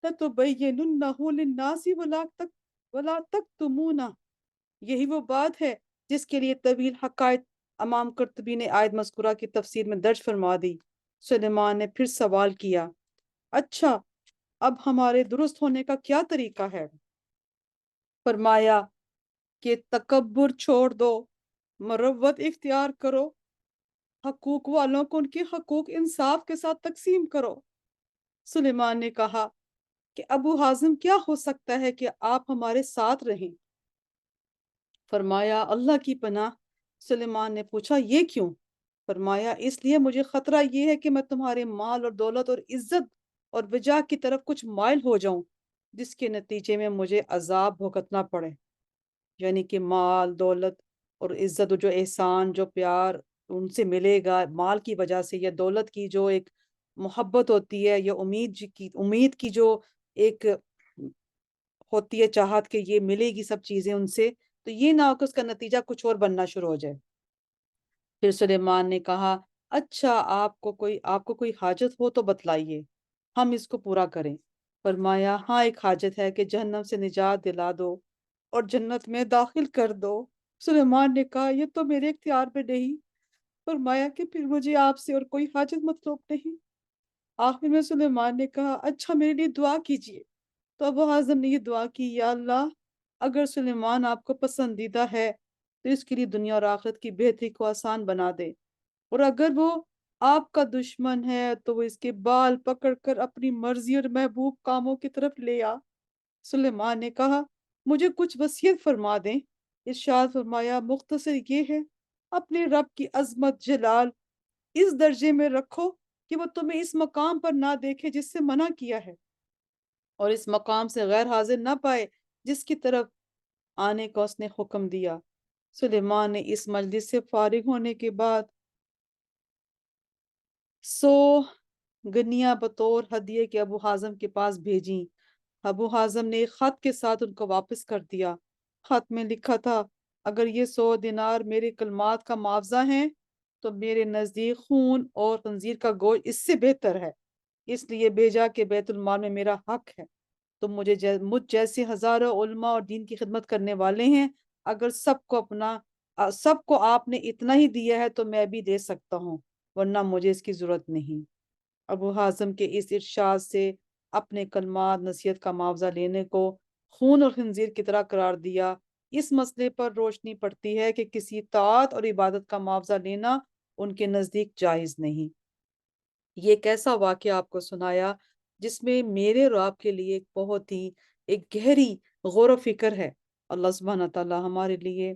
لَتُبَيِّنُنَّهُ لِلنَّاسِ وَلَا تَكْتُمُونَهُ، یہی وہ بات ہے جس کے لیے طویل حقائق امام قرطبی نے آیت مذکورہ کی تفسیر میں درج فرما دی۔ سلیمان نے پھر سوال کیا اچھا اب ہمارے درست ہونے کا کیا طریقہ ہے؟ فرمایا کہ تکبر چھوڑ دو، مروت اختیار کرو، حقوق والوں کو ان کے حقوق انصاف کے ساتھ تقسیم کرو۔ سلیمان نے کہا کہ ابو حازم کیا ہو سکتا ہے کہ آپ ہمارے ساتھ رہیں؟ فرمایا اللہ کی پناہ۔ سلیمان نے پوچھا یہ کیوں؟ فرمایا اس لیے مجھے خطرہ یہ ہے کہ میں تمہارے مال اور دولت اور عزت اور وجاہ کی طرف کچھ مائل ہو جاؤں جس کے نتیجے میں مجھے عذاب بھگتنا پڑے، یعنی کہ مال دولت اور عزت جو احسان جو پیار ان سے ملے گا مال کی وجہ سے یا دولت کی جو ایک محبت ہوتی ہے یا امید کی جو ایک ہوتی ہے چاہت کہ یہ ملے گی سب چیزیں ان سے، تو یہ نہ ہو کہ اس کا نتیجہ کچھ اور بننا شروع ہو جائے۔ پھر سلیمان نے کہا اچھا آپ کو کوئی حاجت ہو تو بتلائیے، ہم اس کو پورا کریں۔ فرمایا ہاں ایک حاجت ہے کہ جہنم سے نجات دلا دو اور جنت میں داخل کر دو۔ سلیمان نے کہا یہ تو میرے اختیار میں نہیں۔ فرمایا کہ پھر مجھے آپ سے اور کوئی حاجت مطلوب نہیں۔ آخر میں سلیمان نے کہا اچھا میرے لیے دعا کیجیے۔ تو ابو حازم نے یہ دعا کی یا اللہ اگر سلیمان آپ کو پسندیدہ ہے تو اس کے لیے دنیا اور آخرت کی بہتری کو آسان بنا دے، اور اگر وہ آپ کا دشمن ہے تو وہ اس کے بال پکڑ کر اپنی مرضی اور محبوب کاموں کی طرف لے آ۔ سلیمان نے کہا، مجھے کچھ وصیت فرما دیں۔ ارشاد فرمایا، مختصر یہ ہے، اپنے رب کی عظمت جلال اس درجے میں رکھو کہ وہ تمہیں اس مقام پر نہ دیکھے جس سے منع کیا ہے، اور اس مقام سے غیر حاضر نہ پائے جس کی طرف آنے کا اس نے حکم دیا۔ سلیمان نے اس مجلس سے فارغ ہونے کے بعد 100 گنیاں بطور ہدیے کے ابو حازم کے پاس بھیجیں۔ ابو حازم نے ایک خط کے ساتھ ان کو واپس کر دیا۔ خط میں لکھا تھا، اگر یہ 100 دینار میرے کلمات کا معاوضہ ہیں تو میرے نزدیک خون اور خنزیر کا گوشت اس سے بہتر ہے، اس لیے بھیجا کہ بیت المال میں میرا حق ہے۔ تم مجھ جیسے ہزاروں علماء اور دین کی خدمت کرنے والے ہیں، اگر سب کو آپ نے اتنا ہی دیا ہے تو میں بھی دے سکتا ہوں، ورنہ مجھے اس کی ضرورت نہیں۔ ابو حازم کے اس ارشاد سے اپنے کلمات نصیحت کا معاوضہ لینے کو خون اور خنزیر کی طرح قرار دیا۔ اس مسئلے پر روشنی پڑتی ہے کہ کسی طاعت اور عبادت کا معاوضہ لینا ان کے نزدیک جائز نہیں۔ یہ ایک ایسا واقعہ آپ کو سنایا جس میں میرے اور آپ کے لیے ایک بہت ہی ایک گہری غور و فکر ہے۔ اللہ سبحانہ تعالیٰ ہمارے لیے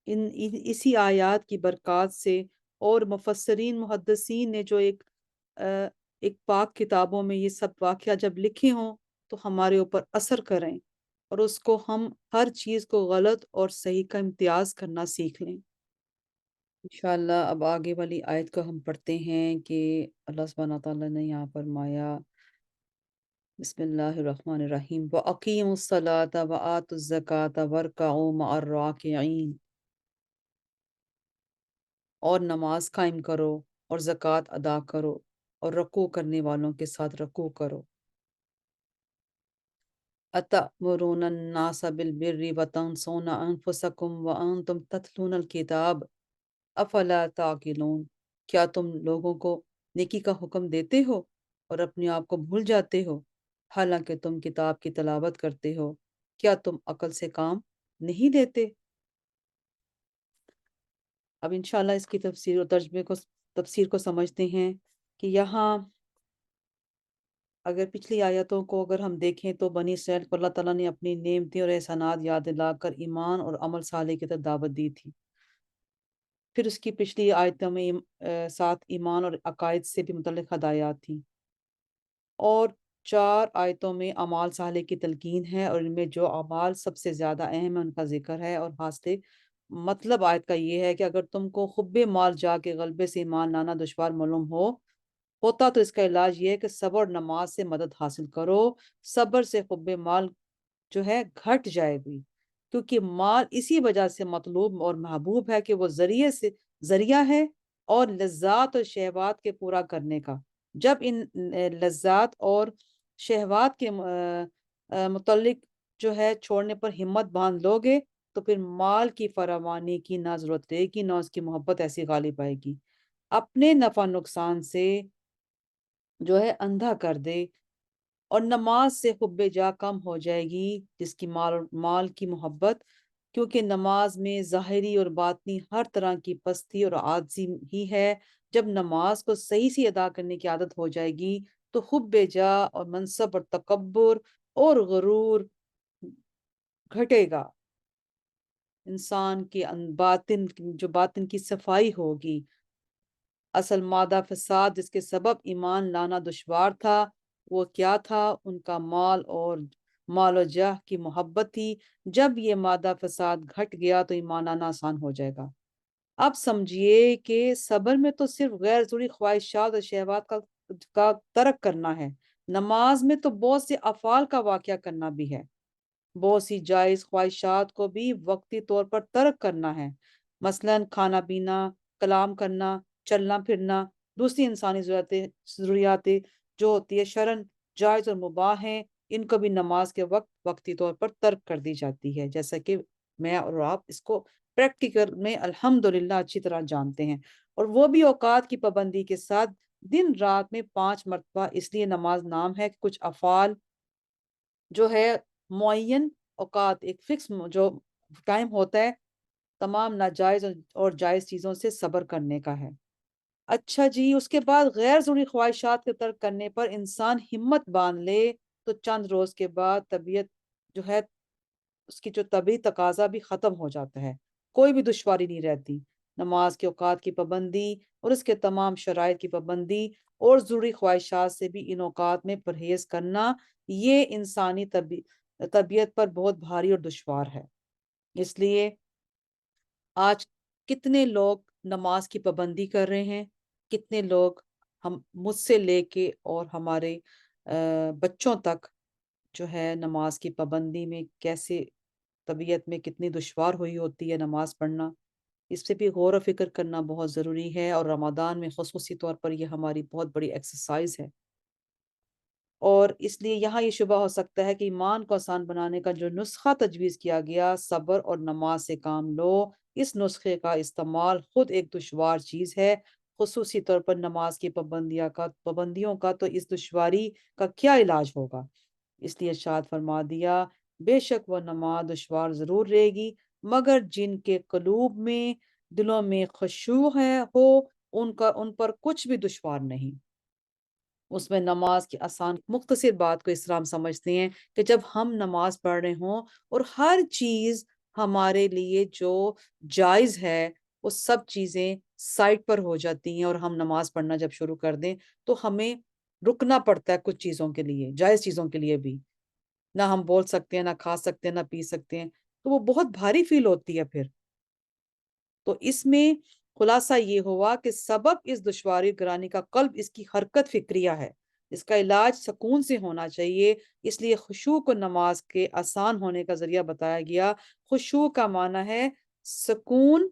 اسی آیات کی برکات سے، اور مفسرین محدثین نے جو ایک پاک کتابوں میں یہ سب واقعہ جب لکھے ہوں تو ہمارے اوپر اثر کریں، اور اس کو ہم ہر چیز کو غلط اور صحیح کا امتیاز کرنا سیکھ لیں۔ انشاءاللہ اب آگے والی آیت کو ہم پڑھتے ہیں کہ اللہ سبحانہ تعالیٰ نے یہاں فرمایا، بسم اللہ الرحمن الرحیم، وَأَقِيمُوا الصَّلَاةَ وَآتُوا الزَّكَاةَ وَارْكَعُوا مَعَ الرَّاكِعِينَ، اور نماز قائم کرو اور زکوٰۃ ادا کرو اور رکوع کرنے والوں کے ساتھ رکوع کرو۔ أَتَأْمُرُونَ النَّاسَ بِالْبِرِّ وَتَنْسَوْنَ أَنفُسَكُمْ وَأَنْتُمْ تَتْلُونَ الْكِتَابَ افلا تعقلون، کیا تم لوگوں کو نیکی کا حکم دیتے ہو اور اپنے آپ کو بھول جاتے ہو، حالانکہ تم کتاب کی تلاوت کرتے ہو، کیا تم عقل سے کام نہیں لیتے؟ اب انشاءاللہ اس کی تفسیر اور تفسیر کو سمجھتے ہیں کہ یہاں اگر پچھلی آیتوں کو اگر ہم دیکھیں تو بنی اسرائیل کو اللہ تعالیٰ نے اپنی نعمتیں اور احسانات یاد دلا کر ایمان اور عمل صالح کی طرف دعوت دی تھی۔ پھر اس کی پچھلی آیتوں میں ساتھ ایمان اور عقائد سے بھی متعلق ہدایات تھیں، اور 4 آیتوں میں اعمال صالح کی تلقین ہے، اور ان میں جو اعمال سب سے زیادہ اہم ہے ان کا ذکر ہے۔ اور حاصل مطلب آیت کا یہ ہے کہ اگر تم کو حب مال جا کے غلبے سے ایمان لانا دشوار معلوم ہوتا تو اس کا علاج یہ ہے کہ صبر اور نماز سے مدد حاصل کرو۔ صبر سے حب مال جو ہے گھٹ جائے گی، کیونکہ مال اسی وجہ سے مطلوب اور محبوب ہے کہ وہ ذریعہ ہے اور لذات اور شہوات کے پورا کرنے کا۔ جب ان لذات اور شہوات کے متعلق جو ہے چھوڑنے پر ہمت باندھ لو گے تو پھر مال کی فراوانی کی نہ ضرورت رہے گی، نہ اس کی محبت ایسی غالب آئے گی۔ اپنے نفع نقصان سے جو ہے اندھا کر دے، اور نماز سے حب جا کم ہو جائے گی جس کی مال کی محبت، کیونکہ نماز میں ظاہری اور باطنی ہر طرح کی پستی اور عاجزی ہی ہے۔ جب نماز کو صحیح سے ادا کرنے کی عادت ہو جائے گی تو حب جا اور منصب اور تکبر اور غرور گھٹے گا۔ انسان کے باطن کی صفائی ہوگی۔ اصل مادہ فساد جس کے سبب ایمان لانا دشوار تھا وہ کیا تھا؟ ان کا مال و جاہ کی محبت تھی۔ جب یہ مادہ فساد گھٹ گیا تو ایمان لانا آسان ہو جائے گا۔ اب سمجھیے کہ صبر میں تو صرف غیر ضروری خواہشات اور شہوات کا ترک کرنا ہے، نماز میں تو بہت سے افعال کا واقعہ کرنا بھی ہے، بہت سی جائز خواہشات کو بھی وقتی طور پر ترک کرنا ہے، مثلا کھانا پینا، کلام کرنا، چلنا پھرنا، دوسری انسانی ضروریات جو ہوتی ہے شرعاً جائز اور مباح ہیں، ان کو بھی نماز کے وقت وقتی طور پر ترک کر دی جاتی ہے، جیسا کہ میں اور آپ اس کو پریکٹیکل میں الحمدللہ اچھی طرح جانتے ہیں۔ اور وہ بھی اوقات کی پابندی کے ساتھ، دن رات میں 5 مرتبہ، اس لیے نماز نام ہے کہ کچھ افعال جو ہے معین اوقات، ایک فکس جو ٹائم ہوتا ہے تمام ناجائز اور جائز چیزوں سے صبر کرنے کا ہے۔ اچھا جی، اس کے بعد غیر ضروری خواہشات کے ترک کرنے پر انسان ہمت باندھ لے تو چند روز کے بعد طبیعت جو ہے، اس کی جو طبی تقاضا بھی ختم ہو جاتا ہے، کوئی بھی دشواری نہیں رہتی۔ نماز کے اوقات کی پابندی اور اس کے تمام شرائط کی پابندی اور ضروری خواہشات سے بھی ان اوقات میں پرہیز کرنا، یہ انسانی طبیعت پر بہت بھاری اور دشوار ہے۔ اس لیے آج کتنے لوگ نماز کی پابندی کر رہے ہیں، کتنے لوگ، ہم مجھ سے لے کے اور ہمارے بچوں تک جو ہے نماز کی پابندی میں کیسے طبیعت میں کتنی دشوار ہوئی ہوتی ہے نماز پڑھنا، اس پہ بھی غور و فکر کرنا بہت ضروری ہے، اور رمضان میں خصوصی طور پر یہ ہماری بہت بڑی ایکسرسائز ہے۔ اور اس لیے یہاں یہ شبہ ہو سکتا ہے کہ ایمان کو آسان بنانے کا جو نسخہ تجویز کیا گیا، صبر اور نماز سے کام لو، اس نسخے کا استعمال خود ایک دشوار چیز ہے، خصوصی طور پر نماز کی پابندیوں کا تو اس دشواری کا کیا علاج ہوگا؟ اس لیے ارشاد فرما دیا، بے شک وہ نماز دشوار ضرور رہے گی، مگر جن کے قلوب میں، دلوں میں خشوع ان پر کچھ بھی دشوار نہیں۔ اس میں نماز کی آسان مختصر بات کو اس طرح ہم سمجھتے ہیں کہ جب ہم نماز پڑھ رہے ہوں اور ہر چیز ہمارے لیے جو جائز ہے وہ سب چیزیں سائٹ پر ہو جاتی ہیں، اور ہم نماز پڑھنا جب شروع کر دیں تو ہمیں رکنا پڑتا ہے کچھ چیزوں کے لیے، جائز چیزوں کے لیے بھی، نہ ہم بول سکتے ہیں، نہ کھا سکتے ہیں، نہ پی سکتے ہیں، تو وہ بہت بھاری فیل ہوتی ہے پھر۔ تو اس میں خلاصہ یہ ہوا کہ سبب اس دشواری گرانی کا قلب اس کی حرکت فکریہ ہے، اس کا علاج سکون سے ہونا چاہیے، اس لیے خشوع کو نماز کے آسان ہونے کا ذریعہ بتایا گیا۔ خشوع کا معنی ہے سکون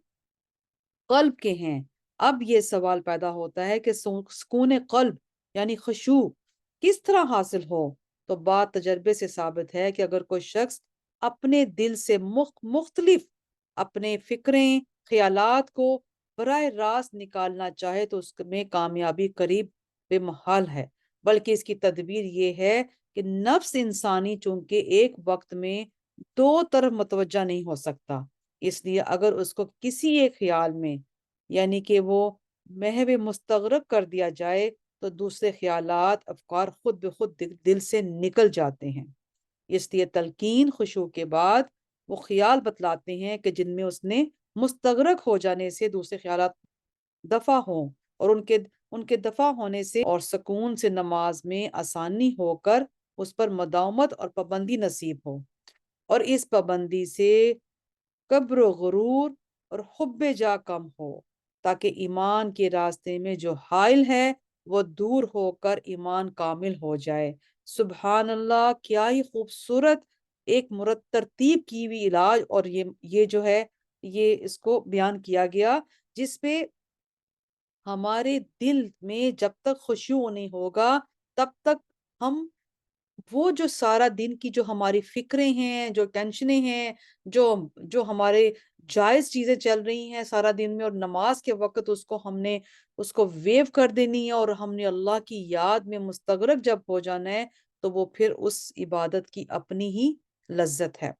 قلب کے ہیں۔ اب یہ سوال پیدا ہوتا ہے کہ سکون قلب یعنی خشوع کس طرح حاصل ہو؟ تو بات تجربے سے ثابت ہے کہ اگر کوئی شخص اپنے دل سے مختلف اپنے فکریں، خیالات کو براہ راست نکالنا چاہے تو اس میں کامیابی قریب بے محال ہے، بلکہ اس کی تدبیر یہ ہے کہ نفس انسانی چونکہ ایک وقت میں دو طرف متوجہ نہیں ہو سکتا، اس لیے اگر اس کو کسی ایک خیال میں یعنی کہ وہ محو مستغرق کر دیا جائے تو دوسرے خیالات، افکار خود بخود دل سے نکل جاتے ہیں۔ اس لیے تلقین خشوع کے بعد وہ خیال بتلاتے ہیں کہ جن میں اس نے مستغرق ہو جانے سے دوسرے خیالات دفع ہوں، اور ان کے دفع ہونے سے اور سکون سے نماز میں آسانی ہو کر اس پر مداومت اور پابندی نصیب ہو، اور اس پابندی سے کبر و غرور اور حب جا کم ہو، تاکہ ایمان کے راستے میں جو حائل ہے وہ دور ہو کر ایمان کامل ہو جائے۔ سبحان اللہ، کیا ہی خوبصورت ایک ترتیب کی ہوئی علاج، اور یہ جو ہے یہ اس کو بیان کیا گیا، جس پہ ہمارے دل میں جب تک خشوع نہیں ہوگا تب تک ہم وہ جو سارا دن کی جو ہماری فکریں ہیں، جو ٹینشنیں ہیں، جو جو ہمارے جائز چیزیں چل رہی ہیں سارا دن میں، اور نماز کے وقت ہم نے اس کو ویو کر دینی ہے، اور ہم نے اللہ کی یاد میں مستغرق جب ہو جانا ہے تو وہ پھر اس عبادت کی اپنی ہی لذت ہے۔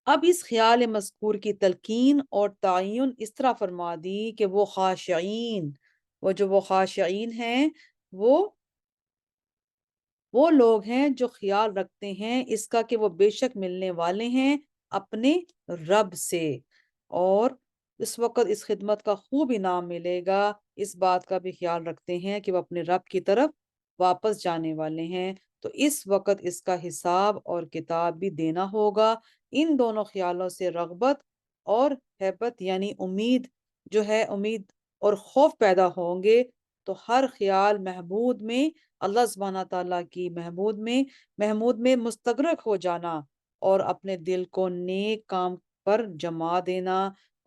اب اس خیال مذکور کی تلقین اور تعین اس طرح فرما دی کہ وہ خاشعین ہیں، وہ لوگ ہیں جو خیال رکھتے ہیں اس کا کہ وہ بے شک ملنے والے ہیں اپنے رب سے، اور اس وقت اس خدمت کا خوب انعام ملے گا، اس بات کا بھی خیال رکھتے ہیں کہ وہ اپنے رب کی طرف واپس جانے والے ہیں، تو اس وقت اس کا حساب اور کتاب بھی دینا ہوگا۔ ان دونوں خیالوں سے رغبت اور ہیبت یعنی امید اور خوف پیدا ہوں گے، تو ہر خیال محمود میں اللہ سبحانہ تعالیٰ کی محمود میں مستغرق ہو جانا، اور اپنے دل کو نیک کام پر جما دینا،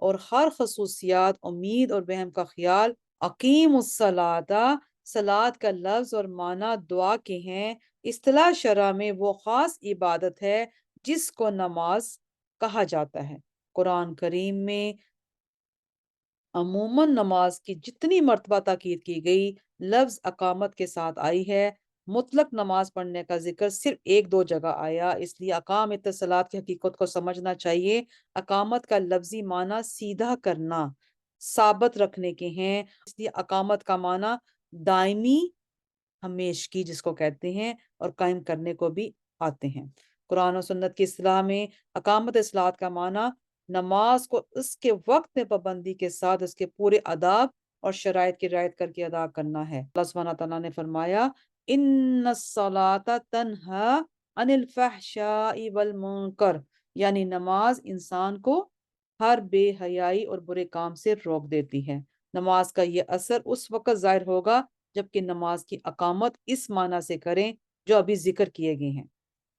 اور ہر خصوصیات، امید اور بہم کا خیال۔ اقیم الصلاۃ، صلاۃ کا لفظ اور معنی دعا کے ہیں، اصطلاح شرع میں وہ خاص عبادت ہے جس کو نماز کہا جاتا ہے۔ قرآن کریم میں عموماً نماز کی جتنی مرتبہ تاکید کی گئی لفظ اقامت کے ساتھ آئی ہے، مطلق نماز پڑھنے کا ذکر صرف ایک دو جگہ آیا، اس لیے اقامت الصلاۃ کی حقیقت کو سمجھنا چاہیے۔ اقامت کا لفظی معنی سیدھا کرنا، ثابت رکھنے کے ہیں، اس لیے اقامت کا معنی دائمی، ہمیشگی جس کو کہتے ہیں، اور قائم کرنے کو بھی آتے ہیں۔ قرآن و سنت کی اصطلاح میں اقامت الصلاۃ کا معنی نماز کو اس کے وقت میں پابندی کے ساتھ اس کے پورے آداب اور شرائط کی رعایت کر کے ادا کرنا ہے۔ اللہ سبحانہ تعالیٰ نے فرمایا ان الصلاۃ تنہا عن الفحشاء والمنکر، یعنی نماز انسان کو ہر بے حیائی اور برے کام سے روک دیتی ہے۔ نماز کا یہ اثر اس وقت ظاہر ہوگا جبکہ نماز کی اقامت اس معنی سے کریں جو ابھی ذکر کیے گئے ہیں۔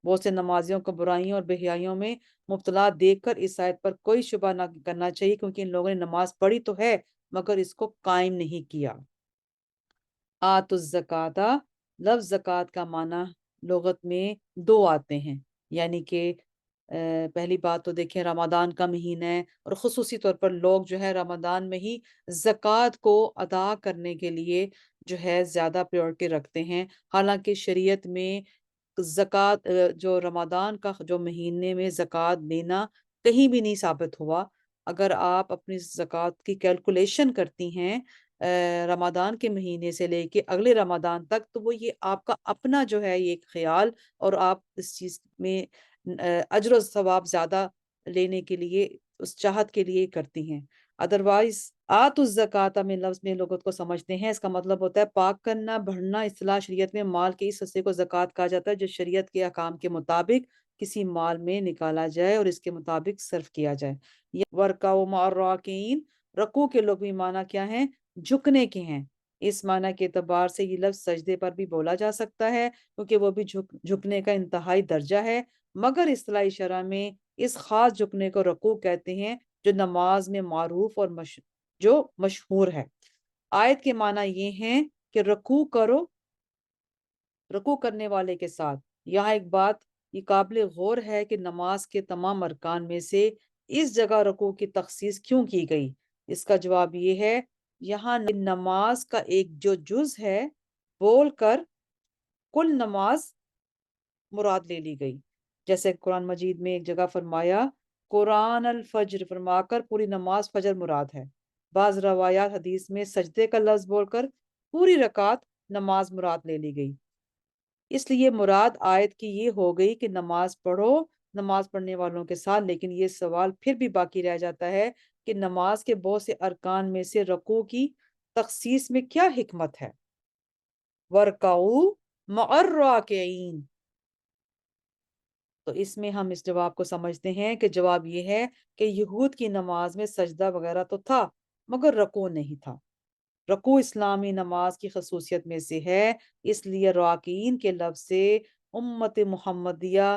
بہت سے نمازیوں کو برائیوں اور بے حیائیوں میں مبتلا دیکھ کر اس آیت پر کوئی شبہ نہ کرنا چاہیے، کیونکہ ان لوگوں نے نماز پڑھی تو ہے مگر اس کو قائم نہیں کیا۔ آت الزکوٰۃ، لفظ زکوٰۃ کا معنی لغت میں دو آتے ہیں، یعنی کہ پہلی بات تو دیکھیں رمضان کا مہینہ ہے اور خصوصی طور پر لوگ جو ہے رمضان میں ہی زکوٰۃ کو ادا کرنے کے لیے جو ہے زیادہ پریورٹی رکھتے ہیں، حالانکہ شریعت میں زکوٰۃ جو رمضان کا جو مہینے میں زکوٰۃ دینا کہیں بھی نہیں ثابت ہوا۔ اگر آپ اپنی زکوٰۃ کی کیلکولیشن کرتی ہیں رمضان کے مہینے سے لے کے اگلے رمضان تک، تو وہ یہ آپ کا اپنا جو ہے یہ خیال، اور آپ اس چیز میں اجر و ثواب زیادہ لینے کے لیے اس چاہت کے لیے کرتی ہیں۔ ادروائز آت الزکوٰۃ میں لفظ میں لغت کو سمجھتے ہیں، اس کا مطلب ہوتا ہے پاک کرنا، بڑھنا۔ اصطلاح شریعت میں مال کے اس حصے کو زکوٰۃ کہا جاتا ہے جو شریعت کے احکام کے مطابق کسی مال میں نکالا جائے اور اس کے مطابق صرف کیا جائے۔ وَارْكَعُوا مَعَ الرَّاكِعِينَ، رکوع کے لغوی معنی کیا ہیں؟ جھکنے کے ہیں۔ اس معنی کے اعتبار سے یہ لفظ سجدے پر بھی بولا جا سکتا ہے کیونکہ وہ بھی جھکنے کا انتہائی درجہ ہے، مگر اصطلاحی شرح میں اس خاص جھکنے کو رکوع کہتے ہیں جو نماز میں معروف اور جو مشہور ہے۔ آیت کے معنی یہ ہیں کہ رکوع کرو، رکوع کرنے والے کے ساتھ۔ یہاں ایک بات یہ قابل غور ہے کہ نماز کے تمام ارکان میں سے اس جگہ رکوع کی تخصیص کیوں کی گئی؟ اس کا جواب یہ ہے، یہاں نماز کا ایک جو جز ہے بول کر کل نماز مراد لے لی گئی، جیسے قرآن مجید میں ایک جگہ فرمایا قرآن الفجر، فرما کر پوری نماز فجر مراد ہے۔ بعض روایات حدیث میں سجدے کا لفظ بول کر پوری رکعت نماز مراد لے لی گئی۔ اس لیے مراد آیت کی یہ ہو گئی کہ نماز پڑھو نماز پڑھنے والوں کے ساتھ، لیکن یہ سوال پھر بھی باقی رہ جاتا ہے کہ نماز کے بہت سے ارکان میں سے رکوع کی تخصیص میں کیا حکمت ہے؟ وَارْكَعُوا مَعَ الرَّاكِعِينَ، تو اس میں ہم اس جواب کو سمجھتے ہیں کہ جواب یہ ہے کہ یہود کی نماز میں سجدہ وغیرہ تو تھا مگر رکوع نہیں تھا۔ رکوع اسلامی نماز کی خصوصیت میں سے ہے، اس لیے راکعین کے لفظ سے امت محمدیہ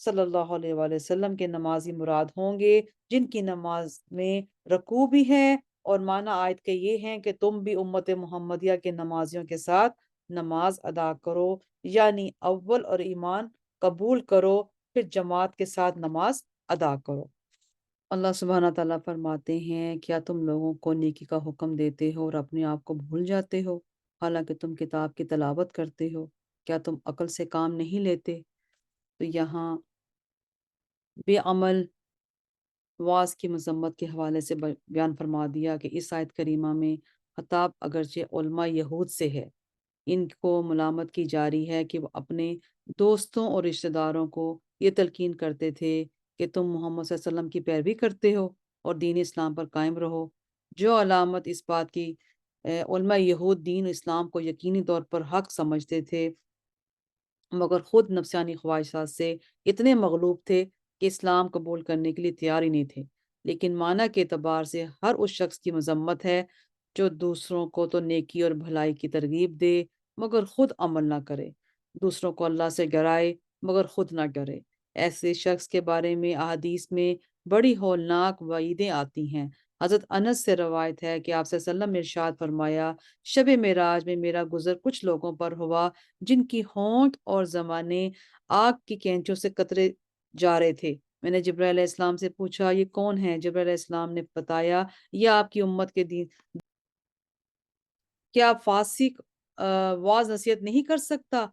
صلی اللہ علیہ وآلہ وسلم کے نمازی مراد ہوں گے جن کی نماز میں رکوع بھی ہے، اور معنی آیت کے یہ ہیں کہ تم بھی امت محمدیہ کے نمازیوں کے ساتھ نماز ادا کرو، یعنی اول اور ایمان قبول کرو پھر جماعت کے ساتھ نماز ادا کرو۔ اللہ سبحانہ تعالیٰ فرماتے ہیں کیا تم لوگوں کو نیکی کا حکم دیتے ہو اور اپنے آپ کو بھول جاتے ہو حالانکہ تم کتاب کی تلاوت کرتے ہو؟ کیا تم عقل سے کام نہیں لیتے؟ تو یہاں بے عمل واز کی مذمت کے حوالے سے بیان فرما دیا کہ اس آیت کریمہ میں خطاب اگرچہ علماء یہود سے ہے، ان کو ملامت کی جاری ہے کہ وہ اپنے دوستوں اور رشتہ داروں کو یہ تلقین کرتے تھے کہ تم محمد صلی اللہ علیہ وسلم کی پیروی کرتے ہو اور دین اسلام پر قائم رہو۔ جو علامت اس بات کی علماء یہود دین اسلام کو یقینی طور پر حق سمجھتے تھے مگر خود نفسانی خواہشات سے اتنے مغلوب تھے کہ اسلام قبول کرنے کے لیے تیار ہی نہیں تھے۔ لیکن معنی کے اعتبار سے ہر اس شخص کی مذمت ہے جو دوسروں کو تو نیکی اور بھلائی کی ترغیب دے مگر خود عمل نہ کرے، دوسروں کو اللہ سے ڈرائے مگر خود نہ ڈرے۔ ایسے شخص کے بارے میں احادیث میں بڑی ہولناک وعیدیں آتی ہیں۔ حضرت انس سے روایت ہے کہ آپ صلی اللہ علیہ وسلم نے ارشاد فرمایا شب معراج میں میرا گزر کچھ لوگوں پر ہوا جن کی ہونٹ اور زبانیں آگ کی کینچوں سے قطرے جا رہے تھے۔ میں نے جبرائیل علیہ السلام سے پوچھا یہ کون ہے؟ جبرائیل علیہ السلام نے بتایا یہ آپ کی امت کے دین کیا فاسق واعظ نصیحت نہیں کر سکتا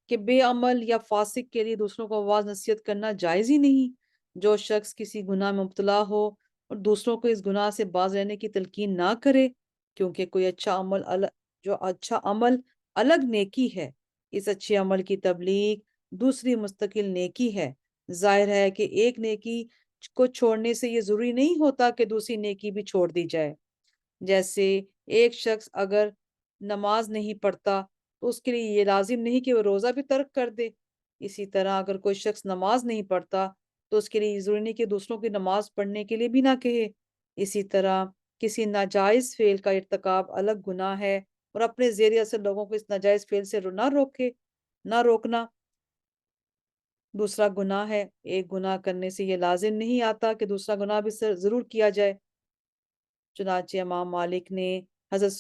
کہ بے عمل یا فاسق کے لیے دوسروں کو واعظ نصیحت کرنا جائز ہی نہیں؟ جو شخص کسی گناہ میں مبتلا ہو اور دوسروں کو اس گناہ سے باز رہنے کی تلقین نہ کرے، کیونکہ کوئی اچھا عمل الگ نیکی ہے، اس اچھے عمل کی تبلیغ دوسری مستقل نیکی ہے۔ ظاہر ہے کہ ایک نیکی کو چھوڑنے سے یہ ضروری نہیں ہوتا کہ دوسری نیکی بھی چھوڑ دی جائے۔ جیسے ایک شخص اگر نماز نہیں پڑھتا تو اس کے لیے یہ لازم نہیں کہ وہ روزہ بھی ترک کر دے۔ اسی طرح اگر کوئی شخص نماز نہیں پڑھتا تو اس کے لیے یہ ضروری نہیں کہ دوسروں کی نماز پڑھنے کے لیے بھی نہ کہے۔ اسی طرح کسی ناجائز فعل کا ارتکاب الگ گناہ ہے اور اپنے زیر اثر لوگوں کو اس ناجائز فعل سے نہ روکنا دوسرا گناہ ہے۔ ایک گناہ کرنے سے یہ لازم نہیں آتا کہ دوسرا گناہ بھی ضرور کیا جائے۔ چنانچہ امام مالک نے حضرت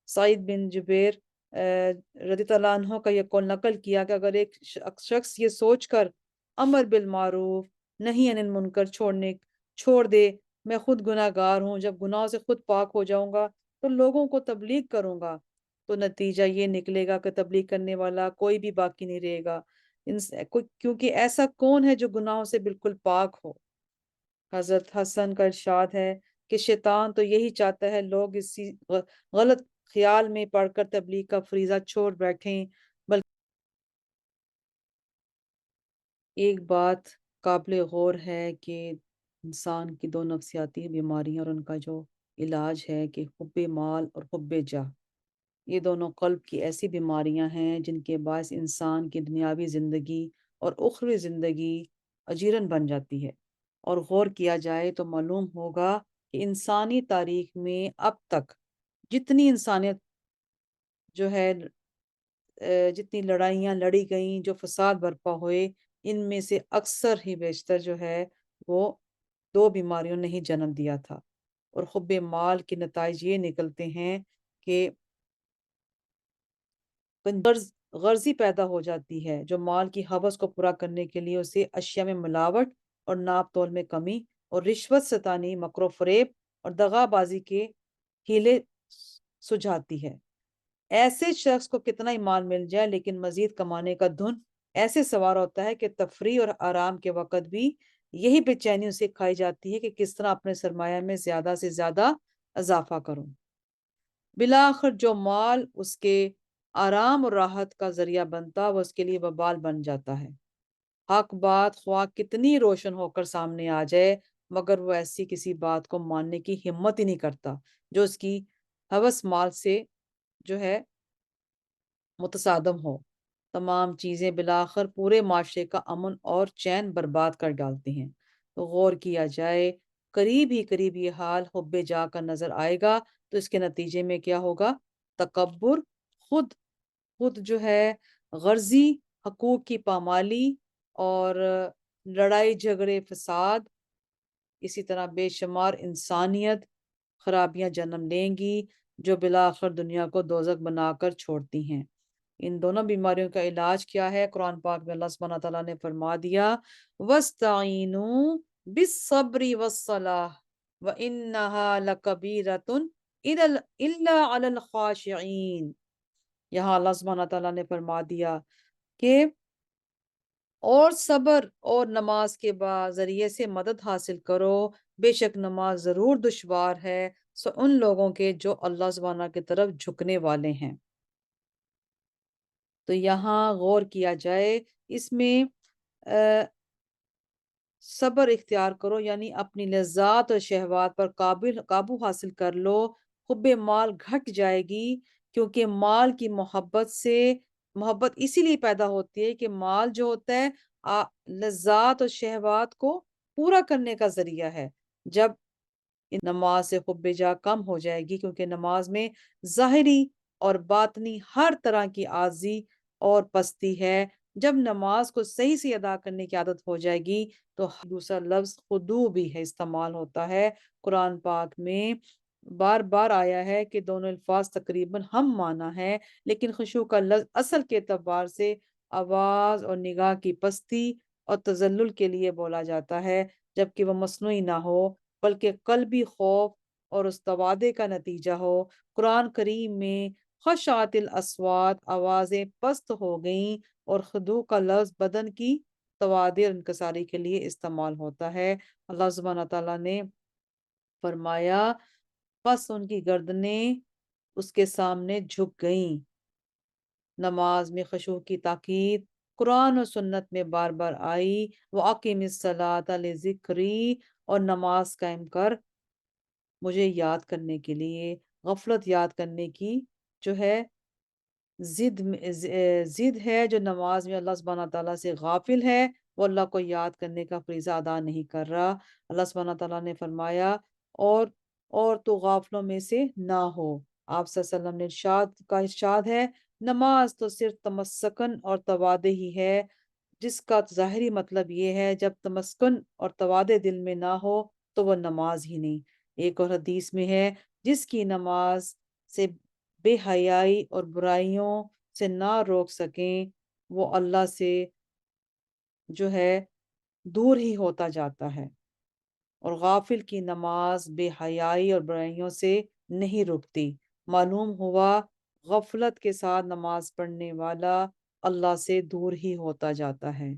سعید بن جبیر رضی اللہ عنہ کا یہ قول نقل کیا کہ اگر ایک شخص یہ سوچ کر امر بالمعروف نہی عن المنکر چھوڑ دے میں خود گناہ گار ہوں، جب گناہوں سے خود پاک ہو جاؤں گا تو لوگوں کو تبلیغ کروں گا، تو نتیجہ یہ نکلے گا کہ تبلیغ کرنے والا کوئی بھی باقی نہیں رہے گا، کیونکہ ایسا کون ہے جو گناہوں سے بالکل پاک ہو۔ حضرت حسن کا ارشاد ہے کہ شیطان تو یہی چاہتا ہے لوگ اسی غلط خیال میں پڑھ کر تبلیغ کا فریضہ چھوڑ بیٹھیں، بلکہ ایک بات قابل غور ہے کہ انسان کی دو نفسیاتی بیماریاں اور ان کا جو علاج ہے کہ حب مال اور حب جاہ، یہ دونوں قلب کی ایسی بیماریاں ہیں جن کے باعث انسان کی دنیاوی زندگی اور اخروی زندگی اجیرن بن جاتی ہے۔ اور غور کیا جائے تو معلوم ہوگا کہ انسانی تاریخ میں اب تک جتنی انسانیت جو ہے جتنی لڑائیاں لڑی گئیں، جو فساد برپا ہوئے، ان میں سے اکثر ہی بیشتر جو ہے وہ دو بیماریوں نے ہی جنم دیا تھا۔ اور حب مال کے نتائج یہ نکلتے ہیں کہ غرضی پیدا ہو جاتی ہے، جو مال کی ہوس کو پورا کرنے کے لیے اسے اشیاء میں ملاوٹ اور ناپ تول میں کمی اور رشوت ستانی، مکر و فریب اور دغا بازی کے ہیلے سجھاتی ہے۔ ایسے شخص کو کتنا ہی مال مل جائے لیکن مزید کمانے کا دھن ایسے سوار ہوتا ہے کہ تفریح اور آرام کے وقت بھی یہی بے چینی اسے کھائی جاتی ہے کہ کس طرح اپنے سرمایہ میں زیادہ سے زیادہ اضافہ کروں۔ بالآخر جو مال اس کے آرام اور راحت کا ذریعہ بنتا وہ اس کے لیے وبال بن جاتا ہے۔ حق بات خواہ کتنی روشن ہو کر سامنے آ جائے مگر وہ ایسی کسی بات کو ماننے کی ہمت ہی نہیں کرتا جو اس کی ہوس مال سے جو ہے متصادم ہو۔ تمام چیزیں بالآخر پورے معاشرے کا امن اور چین برباد کر ڈالتی ہیں۔ تو غور کیا جائے قریب یہ حال حب جا کا نظر آئے گا تو اس کے نتیجے میں کیا ہوگا؟ تکبر، خود جو ہے غرضی، حقوق کی پامالی اور لڑائی جھگڑے فساد، اسی طرح بے شمار انسانیت خرابیاں جنم لیں گی جو بالآخر دنیا کو دوزخ بنا کر چھوڑتی ہیں۔ ان دونوں بیماریوں کا علاج کیا ہے؟ قرآن پاک میں اللہ سبحانہ تعالیٰ نے فرما دیا وَاسْتَعِینُوا بِالصَّبْرِ وَالصَّلَاةِ وَإِنَّهَا لَكَبِیرَةٌ إِلَّا عَلَى الْخَاشِعِینَ۔ یہاں اللہ سبحانہ تعالیٰ نے فرما دیا کہ اور صبر اور نماز کے ذریعے سے مدد حاصل کرو، بے شک نماز ضرور دشوار ہے سو ان لوگوں کے جو اللہ سبحانہ کی طرف جھکنے والے ہیں۔ تو یہاں غور کیا جائے اس میں صبر اختیار کرو یعنی اپنی لذات اور شہوات پر قابو حاصل کر لو۔ حب مال گھٹ جائے گی کیونکہ مال کی محبت اسی لیے پیدا ہوتی ہے کہ مال جو ہوتا ہے لذات اور شہوات کو پورا کرنے کا ذریعہ ہے۔ جب نماز سے حب جا کم ہو جائے گی کیونکہ نماز میں ظاہری اور باطنی ہر طرح کی عاجزی اور پستی ہے، جب نماز کو صحیح سے ادا کرنے کی عادت ہو جائے گی تو دوسرا لفظ خضوع بھی ہے استعمال ہوتا ہے۔ قرآن پاک میں بار بار آیا ہے کہ دونوں الفاظ تقریباً ہم معنی ہے لیکن خشوع کا لفظ اصل کے اعتبار سے آواز اور نگاہ کی پستی اور تذلل کے لیے بولا جاتا ہے، جبکہ وہ مصنوعی نہ ہو بلکہ قلبی خوف اور اس توادے کا نتیجہ ہو۔ قرآن کریم میں خشعت الاسوات، آوازیں پست ہو گئیں، اور خضوع کا لفظ بدن کی توادر انکساری کے لیے استعمال ہوتا ہے۔ اللہ سبحانہ تعالیٰ نے فرمایا پس ان کی گردنیں اس کے سامنے جھک گئیں۔ نماز میں خشوع کی تاکید قرآن و سنت میں بار بار آئی۔ وَأَقِمِ الصَّلَاةَ لِذِكْرِی، اور نماز قائم کر مجھے یاد کرنے کے لیے۔ غفلت یاد کرنے کی جو ہے ضد ہے، جو نماز میں اللہ سبحانہ تعالیٰ سے غافل ہے، وہ اللہ کو یاد کرنے کا فریضہ ادا نہیں کر رہا۔ اللہ سبحانہ تعالیٰ نے فرمایا اور اور تو غافلوں میں سے نہ ہو۔ آپ صلی اللہ علیہ وسلم نے ارشاد ہے، نماز تو صرف تمسکن اور توادے ہی ہے، جس کا ظاہری مطلب یہ ہے جب تمسکن اور توادے دل میں نہ ہو تو وہ نماز ہی نہیں۔ ایک اور حدیث میں ہے، جس کی نماز سے بے حیائی اور برائیوں سے نہ روک سکیں، وہ اللہ سے جو ہے دور ہی ہوتا جاتا ہے، اور غافل کی نماز بے حیائی اور برائیوں سے نہیں رکتی۔ معلوم ہوا غفلت کے ساتھ نماز پڑھنے والا اللہ سے دور ہی ہوتا جاتا ہے۔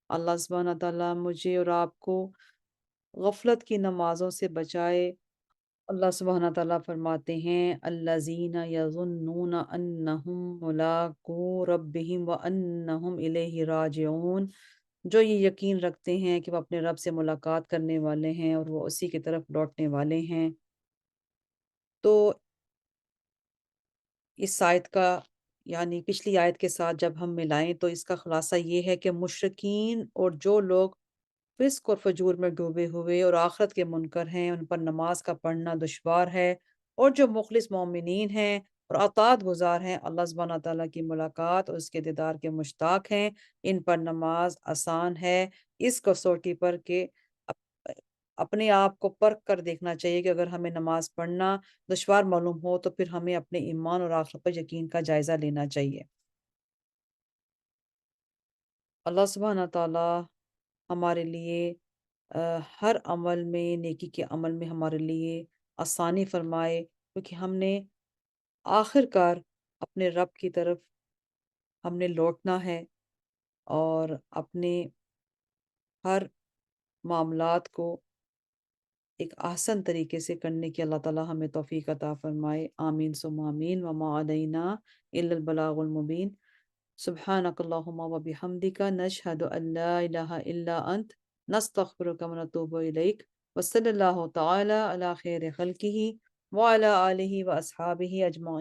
اللہ سبحانہ تعالیٰ مجھے اور آپ کو غفلت کی نمازوں سے بچائے۔ اللہ سبحانہ تعالیٰ فرماتے ہیں، الذین یظنون انہم ملاقو ربہم وانہم الیہ راجعون، جو یہ یقین رکھتے ہیں کہ وہ اپنے رب سے ملاقات کرنے والے ہیں اور وہ اسی کی طرف لوٹنے والے ہیں۔ تو اس آیت کا یعنی پچھلی آیت کے ساتھ جب ہم ملائیں تو اس کا خلاصہ یہ ہے کہ مشرکین اور جو لوگ فسق اور فجور میں ڈوبے ہوئے اور آخرت کے منکر ہیں، ان پر نماز کا پڑھنا دشوار ہے، اور جو مخلص مومنین ہیں اور اطاعت گزار ہیں، اللہ سبحانہ تعالیٰ کی ملاقات اور اس کے دیدار کے مشتاق ہیں، ان پر نماز آسان ہے۔ اس کسوٹی پر کہ اپنے آپ کو پرکھ کر دیکھنا چاہیے کہ اگر ہمیں نماز پڑھنا دشوار معلوم ہو تو پھر ہمیں اپنے ایمان اور آخرت پر یقین کا جائزہ لینا چاہیے۔ اللہ سبحانہ تعالیٰ ہمارے لیے ہر عمل میں، نیکی کے عمل میں ہمارے لیے آسانی فرمائے، کیونکہ ہم نے آخر کار اپنے رب کی طرف ہم نے لوٹنا ہے، اور اپنے ہر معاملات کو ایک آسن طریقے سے کرنے کی اللہ تعالیٰ ہمیں توفیق عطا فرمائے۔ آمین ثم آمین، وما علینا الا البلاغ المبین۔ سبحانک اللہم و بحمدک، نشہد ان لا الہ الا انت، نستغفرک و نتوب الیک، وصلی اللہ تعالی علی خیر خلقہ وعلی آلہ و اصحابہ اجمعین۔